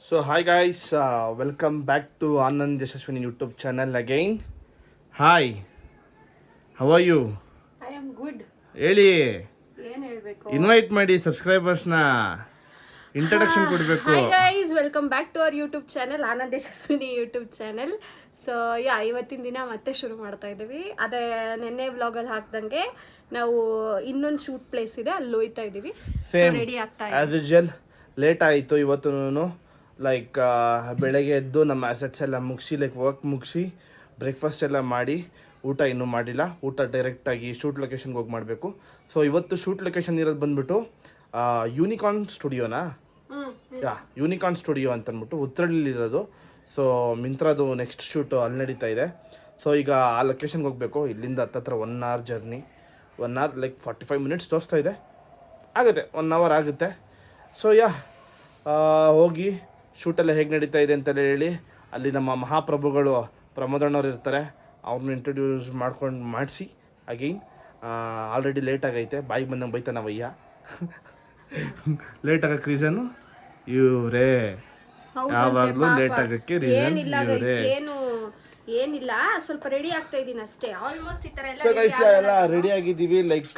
So hi guys, welcome back to Anand Yashaswini YouTube channel again. Hi, how are you? I am good. ಹೇಳಿ, ಏನ್ ಹೇಳ್ಬೇಕು? Invite ಮಾಡಿ ಸಬ್ಸ್ಕ್ರೈಬರ್ಸ್ನ, introduction ಕೊಡಬೇಕು. Hi guys, welcome back to our YouTube channel, Anand Yashaswini YouTube channel. So ಇವತ್ತಿನ ದಿನ ಮತ್ತೆ ಶುರು ಮಾಡ್ತಾ ಇದ್ದೀವಿ. ಅದೇ ನೆನ್ನೆ ವ್ಲಾಗಲ್ಲಿ ಹಾಕ್ದಂಗೆ ನಾವು ಇನ್ನೊಂದು ಶೂಟ್ ಪ್ಲೇಸ್ ಇದೆ, ಅಲ್ಲಿ ಹೋಯ್ತಾ ಇದ್ದೀವಿ. ಸೇಮ್ ರೆಡಿ ಆಗ್ತಾ ಆಸ್ ಯೂಶುವಲ್ ಲೇಟ್ ಆಯಿತು ಇವತ್ತು. ಲೈಕ್ ಬೆಳಗ್ಗೆ ಎದ್ದು ನಮ್ಮ ಅಸೆಟ್ಸ್ ಎಲ್ಲ ಮುಗಿಸಿ, ಲೈಕ್ ವರ್ಕ್ ಮುಗಿಸಿ, ಬ್ರೇಕ್ಫಾಸ್ಟ್ ಎಲ್ಲ ಮಾಡಿ, ಊಟ ಇನ್ನೂ ಮಾಡಿಲ್ಲ. ಊಟ ಡೈರೆಕ್ಟಾಗಿ ಶೂಟ್ ಲೊಕೇಶನ್ಗೆ ಹೋಗಿ ಮಾಡಬೇಕು. ಸೊ ಇವತ್ತು ಶೂಟ್ ಲೊಕೇಶನ್ ಇರೋದು ಬಂದುಬಿಟ್ಟು ಯೂನಿಕಾರ್ನ್ ಸ್ಟುಡಿಯೋನಾ, ಯೂನಿಕಾರ್ನ್ ಸ್ಟುಡಿಯೋ ಅಂತಂದ್ಬಿಟ್ಟು ಉತ್ತರಳ್ಳಿರೋದು. ಸೊ ಮಿಂತ್ರಾದು ನೆಕ್ಸ್ಟ್ ಶೂಟು ಅಲ್ಲಿ ನಡೀತಾ ಇದೆ. ಸೊ ಈಗ ಆ ಲೊಕೇಶನ್ಗೆ ಹೋಗಬೇಕು. ಇಲ್ಲಿಂದ ಹತ್ತತ್ರ 1 hour journey, 1 hour like 45 minutes ತೋರಿಸ್ತಾ ಇದೆ. ಆಗುತ್ತೆ, 1 hour ಆಗುತ್ತೆ. ಸೊ ಹೋಗಿ ಶೂಟೆಲ್ಲ ಹೇಗೆ ನಡೀತಾ ಇದೆ ಅಂತಲೇ ಹೇಳಿ, ಅಲ್ಲಿ ನಮ್ಮ ಮಹಾಪ್ರಭುಗಳು ಪ್ರಮೋದಣ್ಣವ್ರು ಇರ್ತಾರೆ, ಅವ್ರನ್ನ ಇಂಟ್ರೊಡ್ಯೂಸ್ ಮಾಡಿಸಿ ಅಗೈನ್. ಆಲ್ರೆಡಿ ಲೇಟ್ ಆಗೈತೆ, ಬಾಯಿಗೆ ಬಂದಂಗೆ ಬೈತಾನವಯ್ಯ. ಲೇಟ್ ಆಗಕ್ಕೆ ರೀಸನ್ನು ಇವರೇ, ಯಾವಾಗಲೂ ಲೇಟ್ ಆಗಕ್ಕೆ ರೀಸನ್ ಇವರೇ. ಏನಿಲ್ಲ, ಸ್ವಲ್ಪ ರೆಡಿ ಆಗ್ತಾ ಇದ್ದೀನಿ ಅಷ್ಟೇ. ಆಲ್ಮೋಸ್ಟ್ ಈ ತರ ಎಲ್ಲ ರೆಡಿ ಆಗಿದ್ದೀವಿ. ಲೈಕ್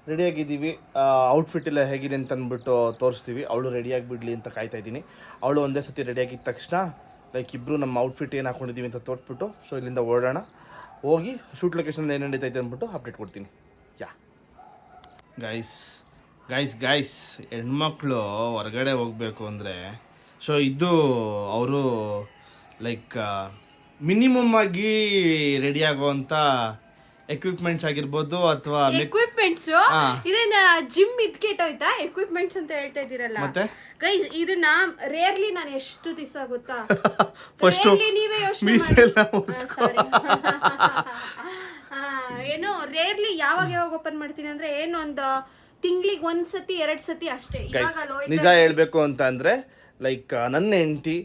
ರೆಡಿ ಆಗಿದ್ದೀವಿ. ಔಟ್ಫಿಟ್ ಎಲ್ಲ ಹೇಗಿದೆ ಅಂತ ಅಂದ್ಬಿಟ್ಟು ತೋರಿಸ್ತೀವಿ. ಅವಳು ರೆಡಿ ಆಗಿಬಿಡ್ಲಿ ಅಂತ ಕಾಯ್ತಾ ಇದ್ದೀನಿ. ಅವಳು ಒಂದೇ ಸತಿ ರೆಡಿ ಆಗಿದ್ದ ತಕ್ಷಣ ಲೈಕ್ ಇಬ್ಬರು ನಮ್ಮ ಔಟ್ಫಿಟ್ ಏನು ಹಾಕೊಂಡಿದ್ದೀವಿ ಅಂತ ತೋರಿಸ್ಬಿಟ್ಟು ಸೊ ಇಲ್ಲಿಂದ ಓಡೋಣ. ಹೋಗಿ ಶೂಟ್ ಲೊಕೇಶನ್ ಏನು ನಡೀತೈತೆ ಅಂದ್ಬಿಟ್ಟು ಅಪ್ಡೇಟ್ ಕೊಡ್ತೀನಿ. ಗೈಸ್ ಹೆಣ್ಮಕ್ಳು ಹೊರಗಡೆ ಹೋಗಬೇಕು ಅಂದರೆ ಸೊ ಇದು ಅವರು ಲೈಕ್ ಮಿನಿಮಮ್ ಆಗಿ ರೆಡಿ ಆಗೋವಂಥ ಎಕ್ವಿಪ್ಮೆಂಟ್ಸ್ ಆಗಿರ್ಬೋದು ಅಥವಾ ಎಕ್ವಿಪ್ಮೆಂಟ್ಸ್. ಇದೇನ ಜಿಮ್ ಇದ್ಕೆಟ್ಟೋಯ್ತಾ ಎಕ್ವಿಪ್ಮೆಂಟ್ಸ್ ಅಂತ ಹೇಳ್ತಾ ಇದ್ದೀರಲ್ಲ ಮತ್ತೆ ಗೈಸ್, ಇದನ್ನ ರೇರ್ಲಿ ನಾನು ಎಷ್ಟು ದಿವಸ ಗೊತ್ತಾ, ಫಸ್ಟ್ ನೀವೇ ಯೋಚನೆ ಏನೋ ರೇರ್ಲಿ ಯಾವಾಗ ಓಪನ್ ಮಾಡ್ತೀನಿ ಅಂದ್ರೆ ಏನೊಂದು ತಿಂಗಳಿಗೆ 1 ಸತಿ 2 ಸತಿ ಅಷ್ಟೇ. ನಿಜ ಹೇಳ್ಬೇಕು ಅಂತ ಅಂದ್ರೆ ಲೈಕ್ ನನ್ನ ಹೆಂಡತಿ,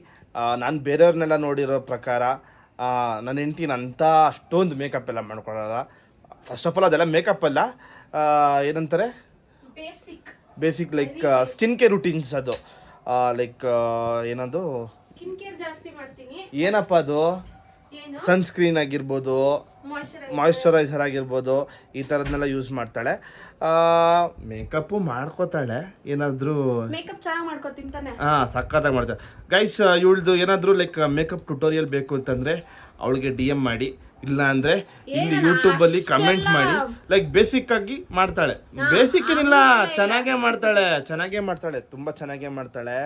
ನಾನು ಬೇರೆಯವ್ರನ್ನೆಲ್ಲ ನೋಡಿರೋ ಪ್ರಕಾರ ನನ್ನ ಹೆಂಡತಿನ ಅಂತ ಅಷ್ಟೊಂದು ಮೇಕಪ್ ಎಲ್ಲ ಮಾಡ್ಕೊಳ್ಳಲ್ಲ. ಫಸ್ಟ್ ಆಫ್ ಆಲ್ ಅದೆಲ್ಲ ಮೇಕಪ್ ಅಲ್ಲ, ಏನಂತಾರೆ basic like skin care routines. ಅದು ಲೈಕ್ ಏನದು ಏನಪ್ಪ ಅದು ಸನ್ಸ್ಕ್ರೀನ್ ಆಗಿರ್ಬೋದು, ಮಾಯಿಶ್ಚರೈಸರ್ ಆಗಿರ್ಬೋದು, ಈ ಥರದ್ನೆಲ್ಲ ಯೂಸ್ ಮಾಡ್ತಾಳೆ. ಮೇಕಪ್ಪು ಮಾಡ್ಕೋತಾಳೆ, ಏನಾದರೂ ಸಖತ್ತಾಗಿ ಮಾಡ್ತಾಳೆ. ಗೈಸ್ ಇವಳ್ದು ಏನಾದರೂ ಲೈಕ್ ಮೇಕಪ್ ಟ್ಯುಟೋರಿಯಲ್ ಬೇಕು ಅಂತಂದರೆ ಅವಳಿಗೆ DM ಮಾಡಿ, ಇಲ್ಲ ಅಂದರೆ ಇಲ್ಲಿ ಯೂಟ್ಯೂಬಲ್ಲಿ ಕಮೆಂಟ್ ಮಾಡಿ. ಲೈಕ್ ಬೇಸಿಕ್ ಆಗಿ ಮಾಡ್ತಾಳೆ, ಬೇಸಿಕ್ ಏನಿಲ್ಲ, ಚೆನ್ನಾಗೇ ಮಾಡ್ತಾಳೆ, ತುಂಬ ಚೆನ್ನಾಗೇ ಮಾಡ್ತಾಳೆ.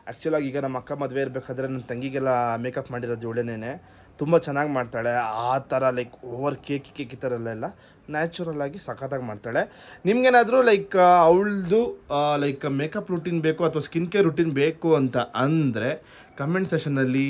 ಆ್ಯಕ್ಚುಲಾಗಿ ಈಗ ನಮ್ಮ ಅಕ್ಕ ಮದುವೆ ಇರಬೇಕಾದ್ರೆ ನನ್ನ ತಂಗಿಗೆಲ್ಲ ಮೇಕಪ್ ಮಾಡಿರೋದು ಇವಳೇನೇ. ತುಂಬ ಚೆನ್ನಾಗಿ ಮಾಡ್ತಾಳೆ. ಆ ಥರ ಲೈಕ್ ಓವರ್ ಕೇಕಿ ಥರಲ್ಲೆಲ್ಲ ನ್ಯಾಚುರಲ್ ಆಗಿ ಸಖತ್ತಾಗಿ ಮಾಡ್ತಾಳೆ. ನಿಮ್ಗೇನಾದರೂ ಲೈಕ್ ಅವಳದು ಲೈಕ್ ಮೇಕಪ್ ರೂಟೀನ್ ಬೇಕು ಅಥವಾ ಸ್ಕಿನ್ ಕೇರ್ ರೂಟೀನ್ ಬೇಕು ಅಂತ ಅಂದರೆ ಕಮೆಂಟ್ ಸೆಷನಲ್ಲಿ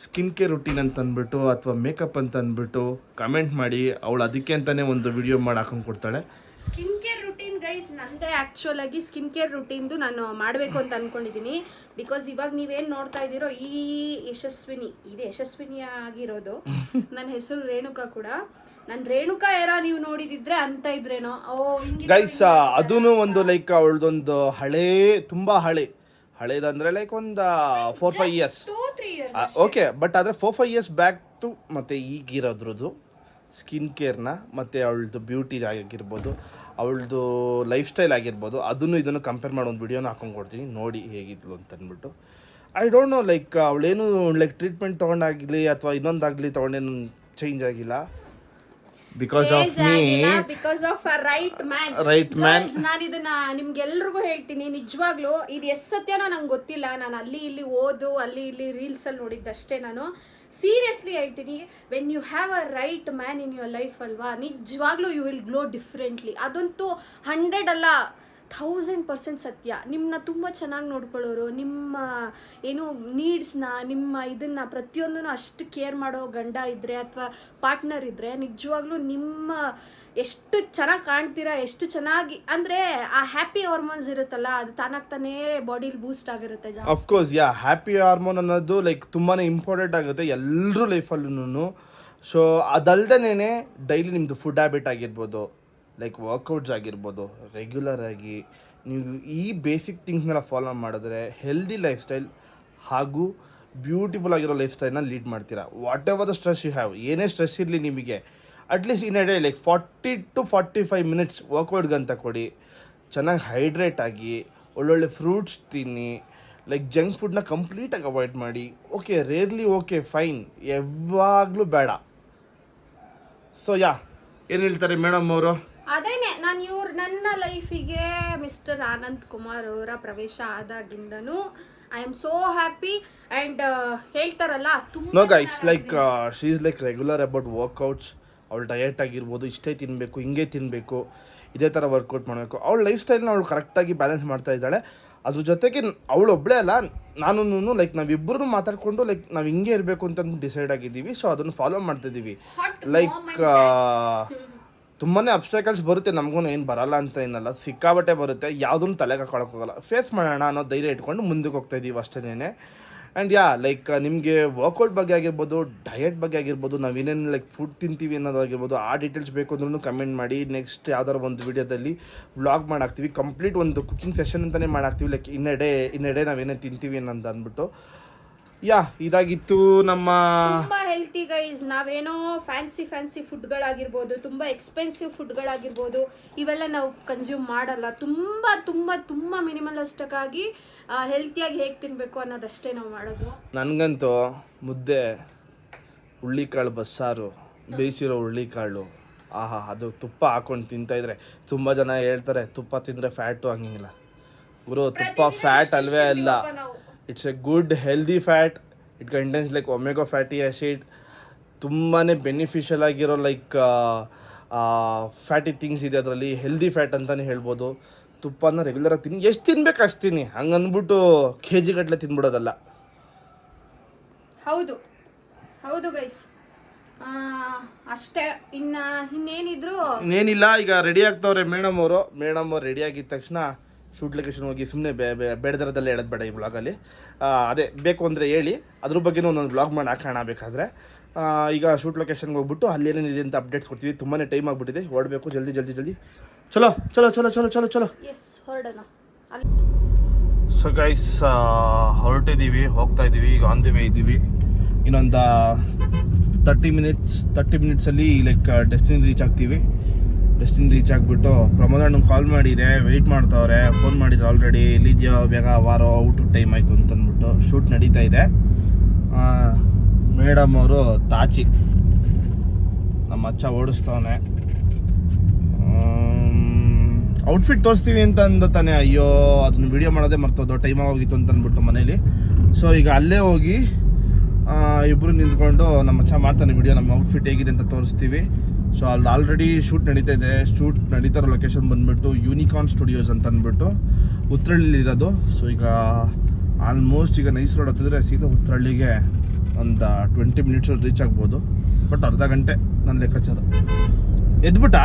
ಸ್ಕಿನ್ ಕೇರ್ ರೂಟೀನ್ ಅಂತ ಅಂದ್ಬಿಟ್ಟು ಅಥವಾ ಮೇಕಪ್ ಅಂತ ಅಂದ್ಬಿಟ್ಟು ಕಮೆಂಟ್ ಮಾಡಿ. ಅವಳು ಅದಕ್ಕೆ ಅಂತಲೇ ಒಂದು ವಿಡಿಯೋ ಮಾಡಿ ಹಾಕೊಂಡು ಕೊಡ್ತಾಳೆ. ಸ್ಕಿನ್ ಕೇರ್ ರುಟೀನ್ ಗೈಸ್ ನಂದೇ ಆ್ಯಕ್ಚುಲ್ ಆಗಿ ಸ್ಕಿನ್ ಕೇರ್ ರುಟೀನ್ದು ನಾನು ಮಾಡಬೇಕು ಅಂತ ಅಂದ್ಕೊಂಡಿದ್ದೀನಿ. ಬಿಕಾಸ್ ಇವಾಗ ನೀವೇನು ನೋಡ್ತಾ ಇದ್ದೀರೋ ಈ ಯಶಸ್ವಿನಿ, ಇದು ಯಶಸ್ವಿನಿ ಆಗಿರೋದು. ನನ್ನ ಹೆಸರು ರೇಣುಕಾ ಕೂಡ. ನಾನು ರೇಣುಕಾ ನೀವು ನೋಡಿದಿದ್ರೆ ಅಂತ ಇದ್ರೇನೋ ಗೈಸ್. ಅದೂ ಒಂದು ಲೈಕ್ ಅವಳದೊಂದು ತುಂಬ ಹಳೇದಂದ್ರೆ ಲೈಕ್ ಒಂದು 4-5 years, 2-3 years ಓಕೆ. ಬಟ್ ಆದರೆ 4-5 years ಬ್ಯಾಕ್ ಟು ಮತ್ತು ಈಗಿರೋದ್ರದ್ದು ಸ್ಕಿನ್ ಕೇರ್ನ ಮತ್ತು ಅವಳದು ಬ್ಯೂಟಿ ಆಗಿರ್ಬೋದು, ಅವಳದು ಲೈಫ್ ಸ್ಟೈಲ್ ಆಗಿರ್ಬೋದು, ಇದನ್ನು ಕಂಪೇರ್ ಮಾಡೋ ಒಂದು ವಿಡಿಯೋನ ಹಾಕೊಂಡು ಕೊಡ್ತೀನಿ ನೋಡಿ ಹೇಗಿದ್ಲು ಅಂತ ಅಂದ್ಬಿಟ್ಟು. ಐ ಡೋಂಟ್ ನೋ ಲೈಕ್ ಅವಳೇನು ಲೈಕ್ ಟ್ರೀಟ್ಮೆಂಟ್ ತೊಗೊಂಡಾಗಲಿ ಅಥವಾ ಇನ್ನೊಂದಾಗಲಿ ತೊಗೊಂಡೇನು ಚೇಂಜ್ ಆಗಿಲ್ಲ. Because of right man. ನಾನು ಇದನ್ನ ನಿಮ್ಗೆಲ್ರಿಗೂ ಹೇಳ್ತೀನಿ, ನಿಜವಾಗ್ಲೂ ಇದು ಎಷ್ಟು ಸತ್ಯನೋ ನಂಗೆ ಗೊತ್ತಿಲ್ಲ. ನಾನು ಅಲ್ಲಿ ಇಲ್ಲಿ ಅಲ್ಲಿ ಇಲ್ಲಿ ರೀಲ್ಸಲ್ಲಿ ನೋಡಿದ್ದಷ್ಟೇ. ನಾನು ಸೀರಿಯಸ್ಲಿ ಹೇಳ್ತೀನಿ, when you have a right man in your life ಅಲ್ವಾ, ನಿಜವಾಗ್ಲೂ ಯು ವಿಲ್ ಗ್ಲೋ ಡಿಫ್ರೆಂಟ್ಲಿ. ಅದಂತೂ 100 ಅಲ್ಲ 1000% ಸತ್ಯ. ನಿಮ್ಮನ್ನ ತುಂಬ ಚೆನ್ನಾಗಿ ನೋಡ್ಕೊಳ್ಳೋರು, ನಿಮ್ಮ ಏನು ನೀಡ್ಸ್ನ, ನಿಮ್ಮ ಇದನ್ನು ಪ್ರತಿಯೊಂದೂ ಅಷ್ಟು ಕೇರ್ ಮಾಡೋ ಗಂಡ ಇದ್ದರೆ ಅಥವಾ ಪಾರ್ಟ್ನರ್ ಇದ್ದರೆ ನಿಜವಾಗ್ಲೂ ನಿಮ್ಮ ಎಷ್ಟು ಚೆನ್ನಾಗಿ ಕಾಣ್ತೀರಾ, ಎಷ್ಟು ಚೆನ್ನಾಗಿ ಅಂದರೆ ಆ ಹ್ಯಾಪಿ ಹಾರ್ಮೋನ್ಸ್ ಇರುತ್ತಲ್ಲ, ಅದು ತಾನಾಗ್ತಾನೇ ಬಾಡಿಲಿ ಬೂಸ್ಟ್ ಆಗಿರುತ್ತೆ ಜಾಸ್ತಿ. ಅಫ್ಕೋರ್ಸ್ ಹ್ಯಾಪಿ ಹಾರ್ಮೋನ್ ಅನ್ನೋದು ಲೈಕ್ ತುಂಬಾ ಇಂಪಾರ್ಟೆಂಟ್ ಆಗುತ್ತೆ ಎಲ್ಲರೂ ಲೈಫಲ್ಲೂ. ಸೊ ಅದಲ್ದೇನೆ ಡೈಲಿ ನಿಮ್ಮದು ಫುಡ್ ಹ್ಯಾಬಿಟ್ ಆಗಿರ್ಬೋದು, ಲೈಕ್ ವರ್ಕೌಟ್ಸ್ ಆಗಿರ್ಬೋದು ರೆಗ್ಯುಲರ್ ಆಗಿ ನೀವು ಈ ಬೇಸಿಕ್ ಥಿಂಗ್ಸ್ನೆಲ್ಲ ಫಾಲೋ ಮಾಡಿದ್ರೆ ಹೆಲ್ದಿ ಲೈಫ್ ಸ್ಟೈಲ್ ಹಾಗೂ ಬ್ಯೂಟಿಫುಲ್ ಆಗಿರೋ ಲೈಫ್ ಸ್ಟೈಲ್ನ ಲೀಡ್ ಮಾಡ್ತೀರಾ. Whatever the stress you have, ಏನೇ ಸ್ಟ್ರೆಸ್ ಇರಲಿ ನಿಮಗೆ, at least in a day like 40 to 45 minutes ವರ್ಕೌಟ್ಗಂತ ಕೊಡಿ. ಚೆನ್ನಾಗಿ ಹೈಡ್ರೇಟ್ ಆಗಿ ಒಳ್ಳೊಳ್ಳೆ ಫ್ರೂಟ್ಸ್ ತಿನ್ನಿ. ಲೈಕ್ ಜಂಕ್ ಫುಡ್ನ ಕಂಪ್ಲೀಟಾಗಿ ಅವಾಯ್ಡ್ ಮಾಡಿ. ಓಕೆ ರೇರ್ಲಿ ಓಕೆ ಫೈನ್, ಯಾವಾಗಲೂ ಬೇಡ. ಸೊ ಏನು ಹೇಳ್ತಾರೆ ಮೇಡಮ್ ಅವರು? ಅದೇನೆ ನಾನು ನನ್ನ ಲೈಫಿಗೆ ಮಿಸ್ಟರ್ ಆನಂದ್ ಕುಮಾರ್ ಅವರ ಪ್ರವೇಶ ಆದಾಗಿಂದನೂ I am so happy. And ಹೇಳ್ತಾರಲ್ಲ no guys, like she is like regular about workouts. ಅವಳು ಡಯಟ್ ಆಗಿರ್ಬೋದು, ಇಷ್ಟೇ ತಿನ್ನಬೇಕು, ಹಿಂಗೆ ತಿನ್ನಬೇಕು, ಇದೇ ಥರ ವರ್ಕೌಟ್ ಮಾಡಬೇಕು. ಅವಳ ಲೈಫ್ ಸ್ಟೈಲ್ನ ಅವಳು ಕರೆಕ್ಟಾಗಿ ಬ್ಯಾಲೆನ್ಸ್ ಮಾಡ್ತಾ ಇದ್ದಾಳೆ. ಅದ್ರ ಜೊತೆಗೆ ಅವಳು ಒಬ್ಬಳೇ ಅಲ್ಲ, ನಾನು ಲೈಕ್ ನಾವಿಬ್ಬರೂ ಮಾತಾಡಿಕೊಂಡು ಲೈಕ್ ನಾವು ಹಿಂಗೆ ಇರಬೇಕು ಅಂತ ಡಿಸೈಡ್ ಆಗಿದ್ದೀವಿ. ಸೊ ಅದನ್ನು ಫಾಲೋ ಮಾಡ್ತಿದ್ದೀವಿ. ಲೈಕ್ ತುಂಬಾ ಅಬ್ಸ್ಟ್ಯಾಕಲ್ಸ್ ಬರುತ್ತೆ, ನಮಗೂ ಏನು ಬರಲ್ಲ ಅಂತ ಏನಲ್ಲ, ಸಿಕ್ಕಾಬಟ್ಟೆ ಬರುತ್ತೆ. ಯಾವುದನ್ನು ತಲೆಗೆ ಹಾಕೊಳ್ಳೋಕ್ಕೋಗಲ್ಲ, ಫೇಸ್ ಮಾಡೋಣ ಅನ್ನೋ ಧೈರ್ಯ ಇಟ್ಕೊಂಡು ಮುಂದಕ್ಕೆ ಹೋಗ್ತಾ ಇದ್ದೀವಿ ಅಷ್ಟೇನೆ. ಆ್ಯಂಡ್ ಲೈಕ್ ನಿಮಗೆ ವರ್ಕೌಟ್ ಬಗ್ಗೆ ಆಗಿರ್ಬೋದು, ಡಯಟ್ ಬಗ್ಗೆ ಆಗಿರ್ಬೋದು, ನಾವೇನೇನು ಲೈಕ್ ಫುಡ್ ತಿಂತೀವಿ ಅನ್ನೋದಾಗಿರ್ಬೋದು, ಆ ಡೀಟೇಲ್ಸ್ ಬೇಕು ಅಂದ್ರೂ ಕಮೆಂಟ್ ಮಾಡಿ. ನೆಕ್ಸ್ಟ್ ಯಾವ್ದಾರು ಒಂದು ವೀಡಿಯೋದಲ್ಲಿ ವ್ಲಾಗ್ ಮಾಡಾಕ್ತೀವಿ. ಕಂಪ್ಲೀಟ್ ಒಂದು ಕುಕಿಂಗ್ ಸೆಷನ್ ಅಂತಲೇ ಮಾಡಾಕ್ತೀವಿ. ಲೈಕ್ ಇನ್ ಎ ಡೇ ನಾವೇನೇನು ತಿಂತೀವಿ ಅನ್ನೋದು ಅಂದ್ಬಿಟ್ಟು. ಇದಾಗಿತ್ತು ನಮ್ಮ ತುಂಬಾ ಹೆಲ್ತಿ ಗೈಸ್. ನಾವೇನೋ ಫ್ಯಾನ್ಸಿ ಫುಡ್ಗಳಾಗಿರ್ಬೋದು, ತುಂಬ ಎಕ್ಸ್ಪೆನ್ಸಿವ್ ಫುಡ್ಗಳಾಗಿರ್ಬೋದು, ಇವೆಲ್ಲ ನಾವು ಕನ್ಸ್ಯೂಮ್ ಮಾಡಲ್ಲ. ತುಂಬ ಮಿನಿಮಲಿಸ್ಟಿಕ್ಕಾಗಿ ಹೆಲ್ತಿಯಾಗಿ ಹೇಗೆ ತಿನ್ನಬೇಕು ಅನ್ನೋದಷ್ಟೇ ನಾವು ಮಾಡೋದು. ನನಗಂತೂ ಮುದ್ದೆ, ಹುಳ್ಳಿಕಾಳು ಬಸ್ಸಾರು, ಬೇಯಿಸಿರೋ ಹುಳ್ಳಿಕಾಳು, ಅದು ತುಪ್ಪ ಹಾಕೊಂಡು ತಿಂತಾಯಿದ್ರೆ ತುಂಬ ಜನ ಹೇಳ್ತಾರೆ ತುಪ್ಪ ತಿಂದರೆ ಫ್ಯಾಟು. ಹಂಗಿಲ್ಲ ಗುರು, ತುಪ್ಪ ಫ್ಯಾಟ್ ಅಲ್ವೇ ಅಲ್ಲ. It's A good healthy fat. It contains like omega fatty acid. ತುಂಬಾ ಬೆನಿಫಿಷಿಯಲ್ ಆಗಿರೋ ಲೈಕ್ ಫ್ಯಾಟಿ ಥಿಂಗ್ಸ್ ಇದೆ ಅದರಲ್ಲಿ. ಹೆಲ್ದಿ ಫ್ಯಾಟ್ ಅಂತಲೇ ಹೇಳ್ಬೋದು. ತುಪ್ಪನ ರೆಗ್ಯುಲರಾಗಿ ತಿನ್ನಿ, ಎಷ್ಟು ತಿನ್ಬೇಕು ಅಷ್ಟು ತಿನ್ನಿ, ಹಂಗನ್ಬಿಟ್ಟು KG ಗಟ್ಟಲೆ ತಿನ್ಬಿಡೋದಲ್ಲ. ಹೌದು ಗೈಸ್, ಅಷ್ಟೇ. ಇನ್ನೇನಿಲ್ಲ. ಈಗ ರೆಡಿ ಆಗ್ತವ್ರೆ ಮೇಡಮ್ ಅವರು ರೆಡಿ ಆಗಿದ ತಕ್ಷಣ ಶೂಟ್ ಲೊಕೇಶನ್ ಹೋಗಿ ಸುಮ್ಮನೆ ಬೇಡದರದಲ್ಲೇ ಹೇಳೋದು ಬೇಡ ಈ ವ್ಲಾಗಲ್ಲಿ. ಅದೇ ಬೇಕು ಅಂದರೆ ಹೇಳಿ, ಅದ್ರ ಬಗ್ಗೆನೂ ಒಂದೊಂದು ವ್ಲಾಗ್ ಮಾಡಿ ಹಾಕೋಣ ಬೇಕಾದರೆ. ಈಗ ಶೂಟ್ ಲೊಕೇಶನ್ಗೆ ಹೋಗ್ಬಿಟ್ಟು ಅಲ್ಲಿ ಏನೇನಿದೆ ಅಂತ ಅಪ್ಡೇಟ್ಸ್ ಕೊಡ್ತೀವಿ. ತುಂಬಾ ಟೈಮ್ ಆಗಿಬಿಟ್ಟಿದೆ, ಓಡಬೇಕು ಜಲ್ದಿ. ಚಲೋ ಹೊರಡೋಣ. ಸೊ ಗೈಸ್, ಹೊರಟಿದ್ದೀವಿ, ಹೋಗ್ತಾ ಇದ್ದೀವಿ. ಈಗ ಆನ್ ದಿ ವೇ ಇದ್ದೀವಿ. ಇನ್ನೊಂದು 30 ಮಿನಿಟ್ಸಲ್ಲಿ ಲೈಕ್ ಡೆಸ್ಟಿನಿ ರೀಚ್ ಆಗ್ತೀವಿ. ಡೆಸ್ಟಿನಿ ರೀಚ್ ಆಗಿಬಿಟ್ಟು ಪ್ರಮೋದಣ್ಣಂಗೆ ಕಾಲ್ ಮಾಡಿದೆ, ವೆಯ್ಟ್ ಮಾಡ್ತಾವ್ರೆ. ಫೋನ್ ಮಾಡಿದ್ರು ಆಲ್ರೆಡಿ, ಎಲ್ಲಿದೆಯೋ ಬೇಗ ವಾರ ಊಟದ ಟೈಮ್ ಆಯಿತು ಅಂತಂದ್ಬಿಟ್ಟು. ಶೂಟ್ ನಡೀತಾ ಇದೆ. ಮೇಡಮ್ ಅವರು ತಾಚಿ ನಮ್ಮ ಅಚ್ಚ ಓಡಿಸ್ತವನೆ. ಔಟ್ಫಿಟ್ ತೋರಿಸ್ತೀವಿ ಅಂತ ಅಂದು ತಾನೆ, ಅಯ್ಯೋ ಅದನ್ನು ವೀಡಿಯೋ ಮಾಡೋದೇ ಮರ್ತೋದು, ಟೈಮ್ ಆಗೋಗಿತ್ತು ಅಂತ ಅಂದ್ಬಿಟ್ಟು ಮನೇಲಿ. ಸೊ ಈಗ ಅಲ್ಲೇ ಹೋಗಿ ಇಬ್ಬರು ನಿಂತ್ಕೊಂಡು ನಮ್ಮ ಅಚ್ಚ ಮಾಡ್ತಾನೆ ವಿಡಿಯೋ, ನಮ್ಮ ಔಟ್ಫಿಟ್ ಹೇಗಿದೆ ಅಂತ ತೋರಿಸ್ತೀವಿ. ಸೊ ಅಲ್ಲಿ ಆಲ್ರೆಡಿ ಶೂಟ್ ನಡೀತಾ ಇದೆ. ಶೂಟ್ ನಡೀತಾ ಇರೋ ಲೊಕೇಶನ್ ಬಂದುಬಿಟ್ಟು ಯೂನಿಕಾರ್ನ್ ಸ್ಟುಡಿಯೋಸ್ ಅಂತ ಅಂದ್ಬಿಟ್ಟು ಉತ್ರಳ್ಳಿ ಇರೋದು. ಸೊ ಈಗ ಆಲ್ಮೋಸ್ಟ್ ಈಗ ನೈಸ್ ರೋಡ್ ಹತ್ತಿದ್ರೆ ಸೀದಾ ಉತ್ರಳ್ಳಿಗೆ ಒಂದು 20 ಮಿನಿಟ್ಸಲ್ಲಿ ರೀಚ್ ಆಗ್ಬೋದು. ಬಟ್ ಅರ್ಧ ಗಂಟೆ ನನ್ನ ಲೆಕ್ಕಾಚಾರ. ಎದ್ಬಿಟ್ಟಾ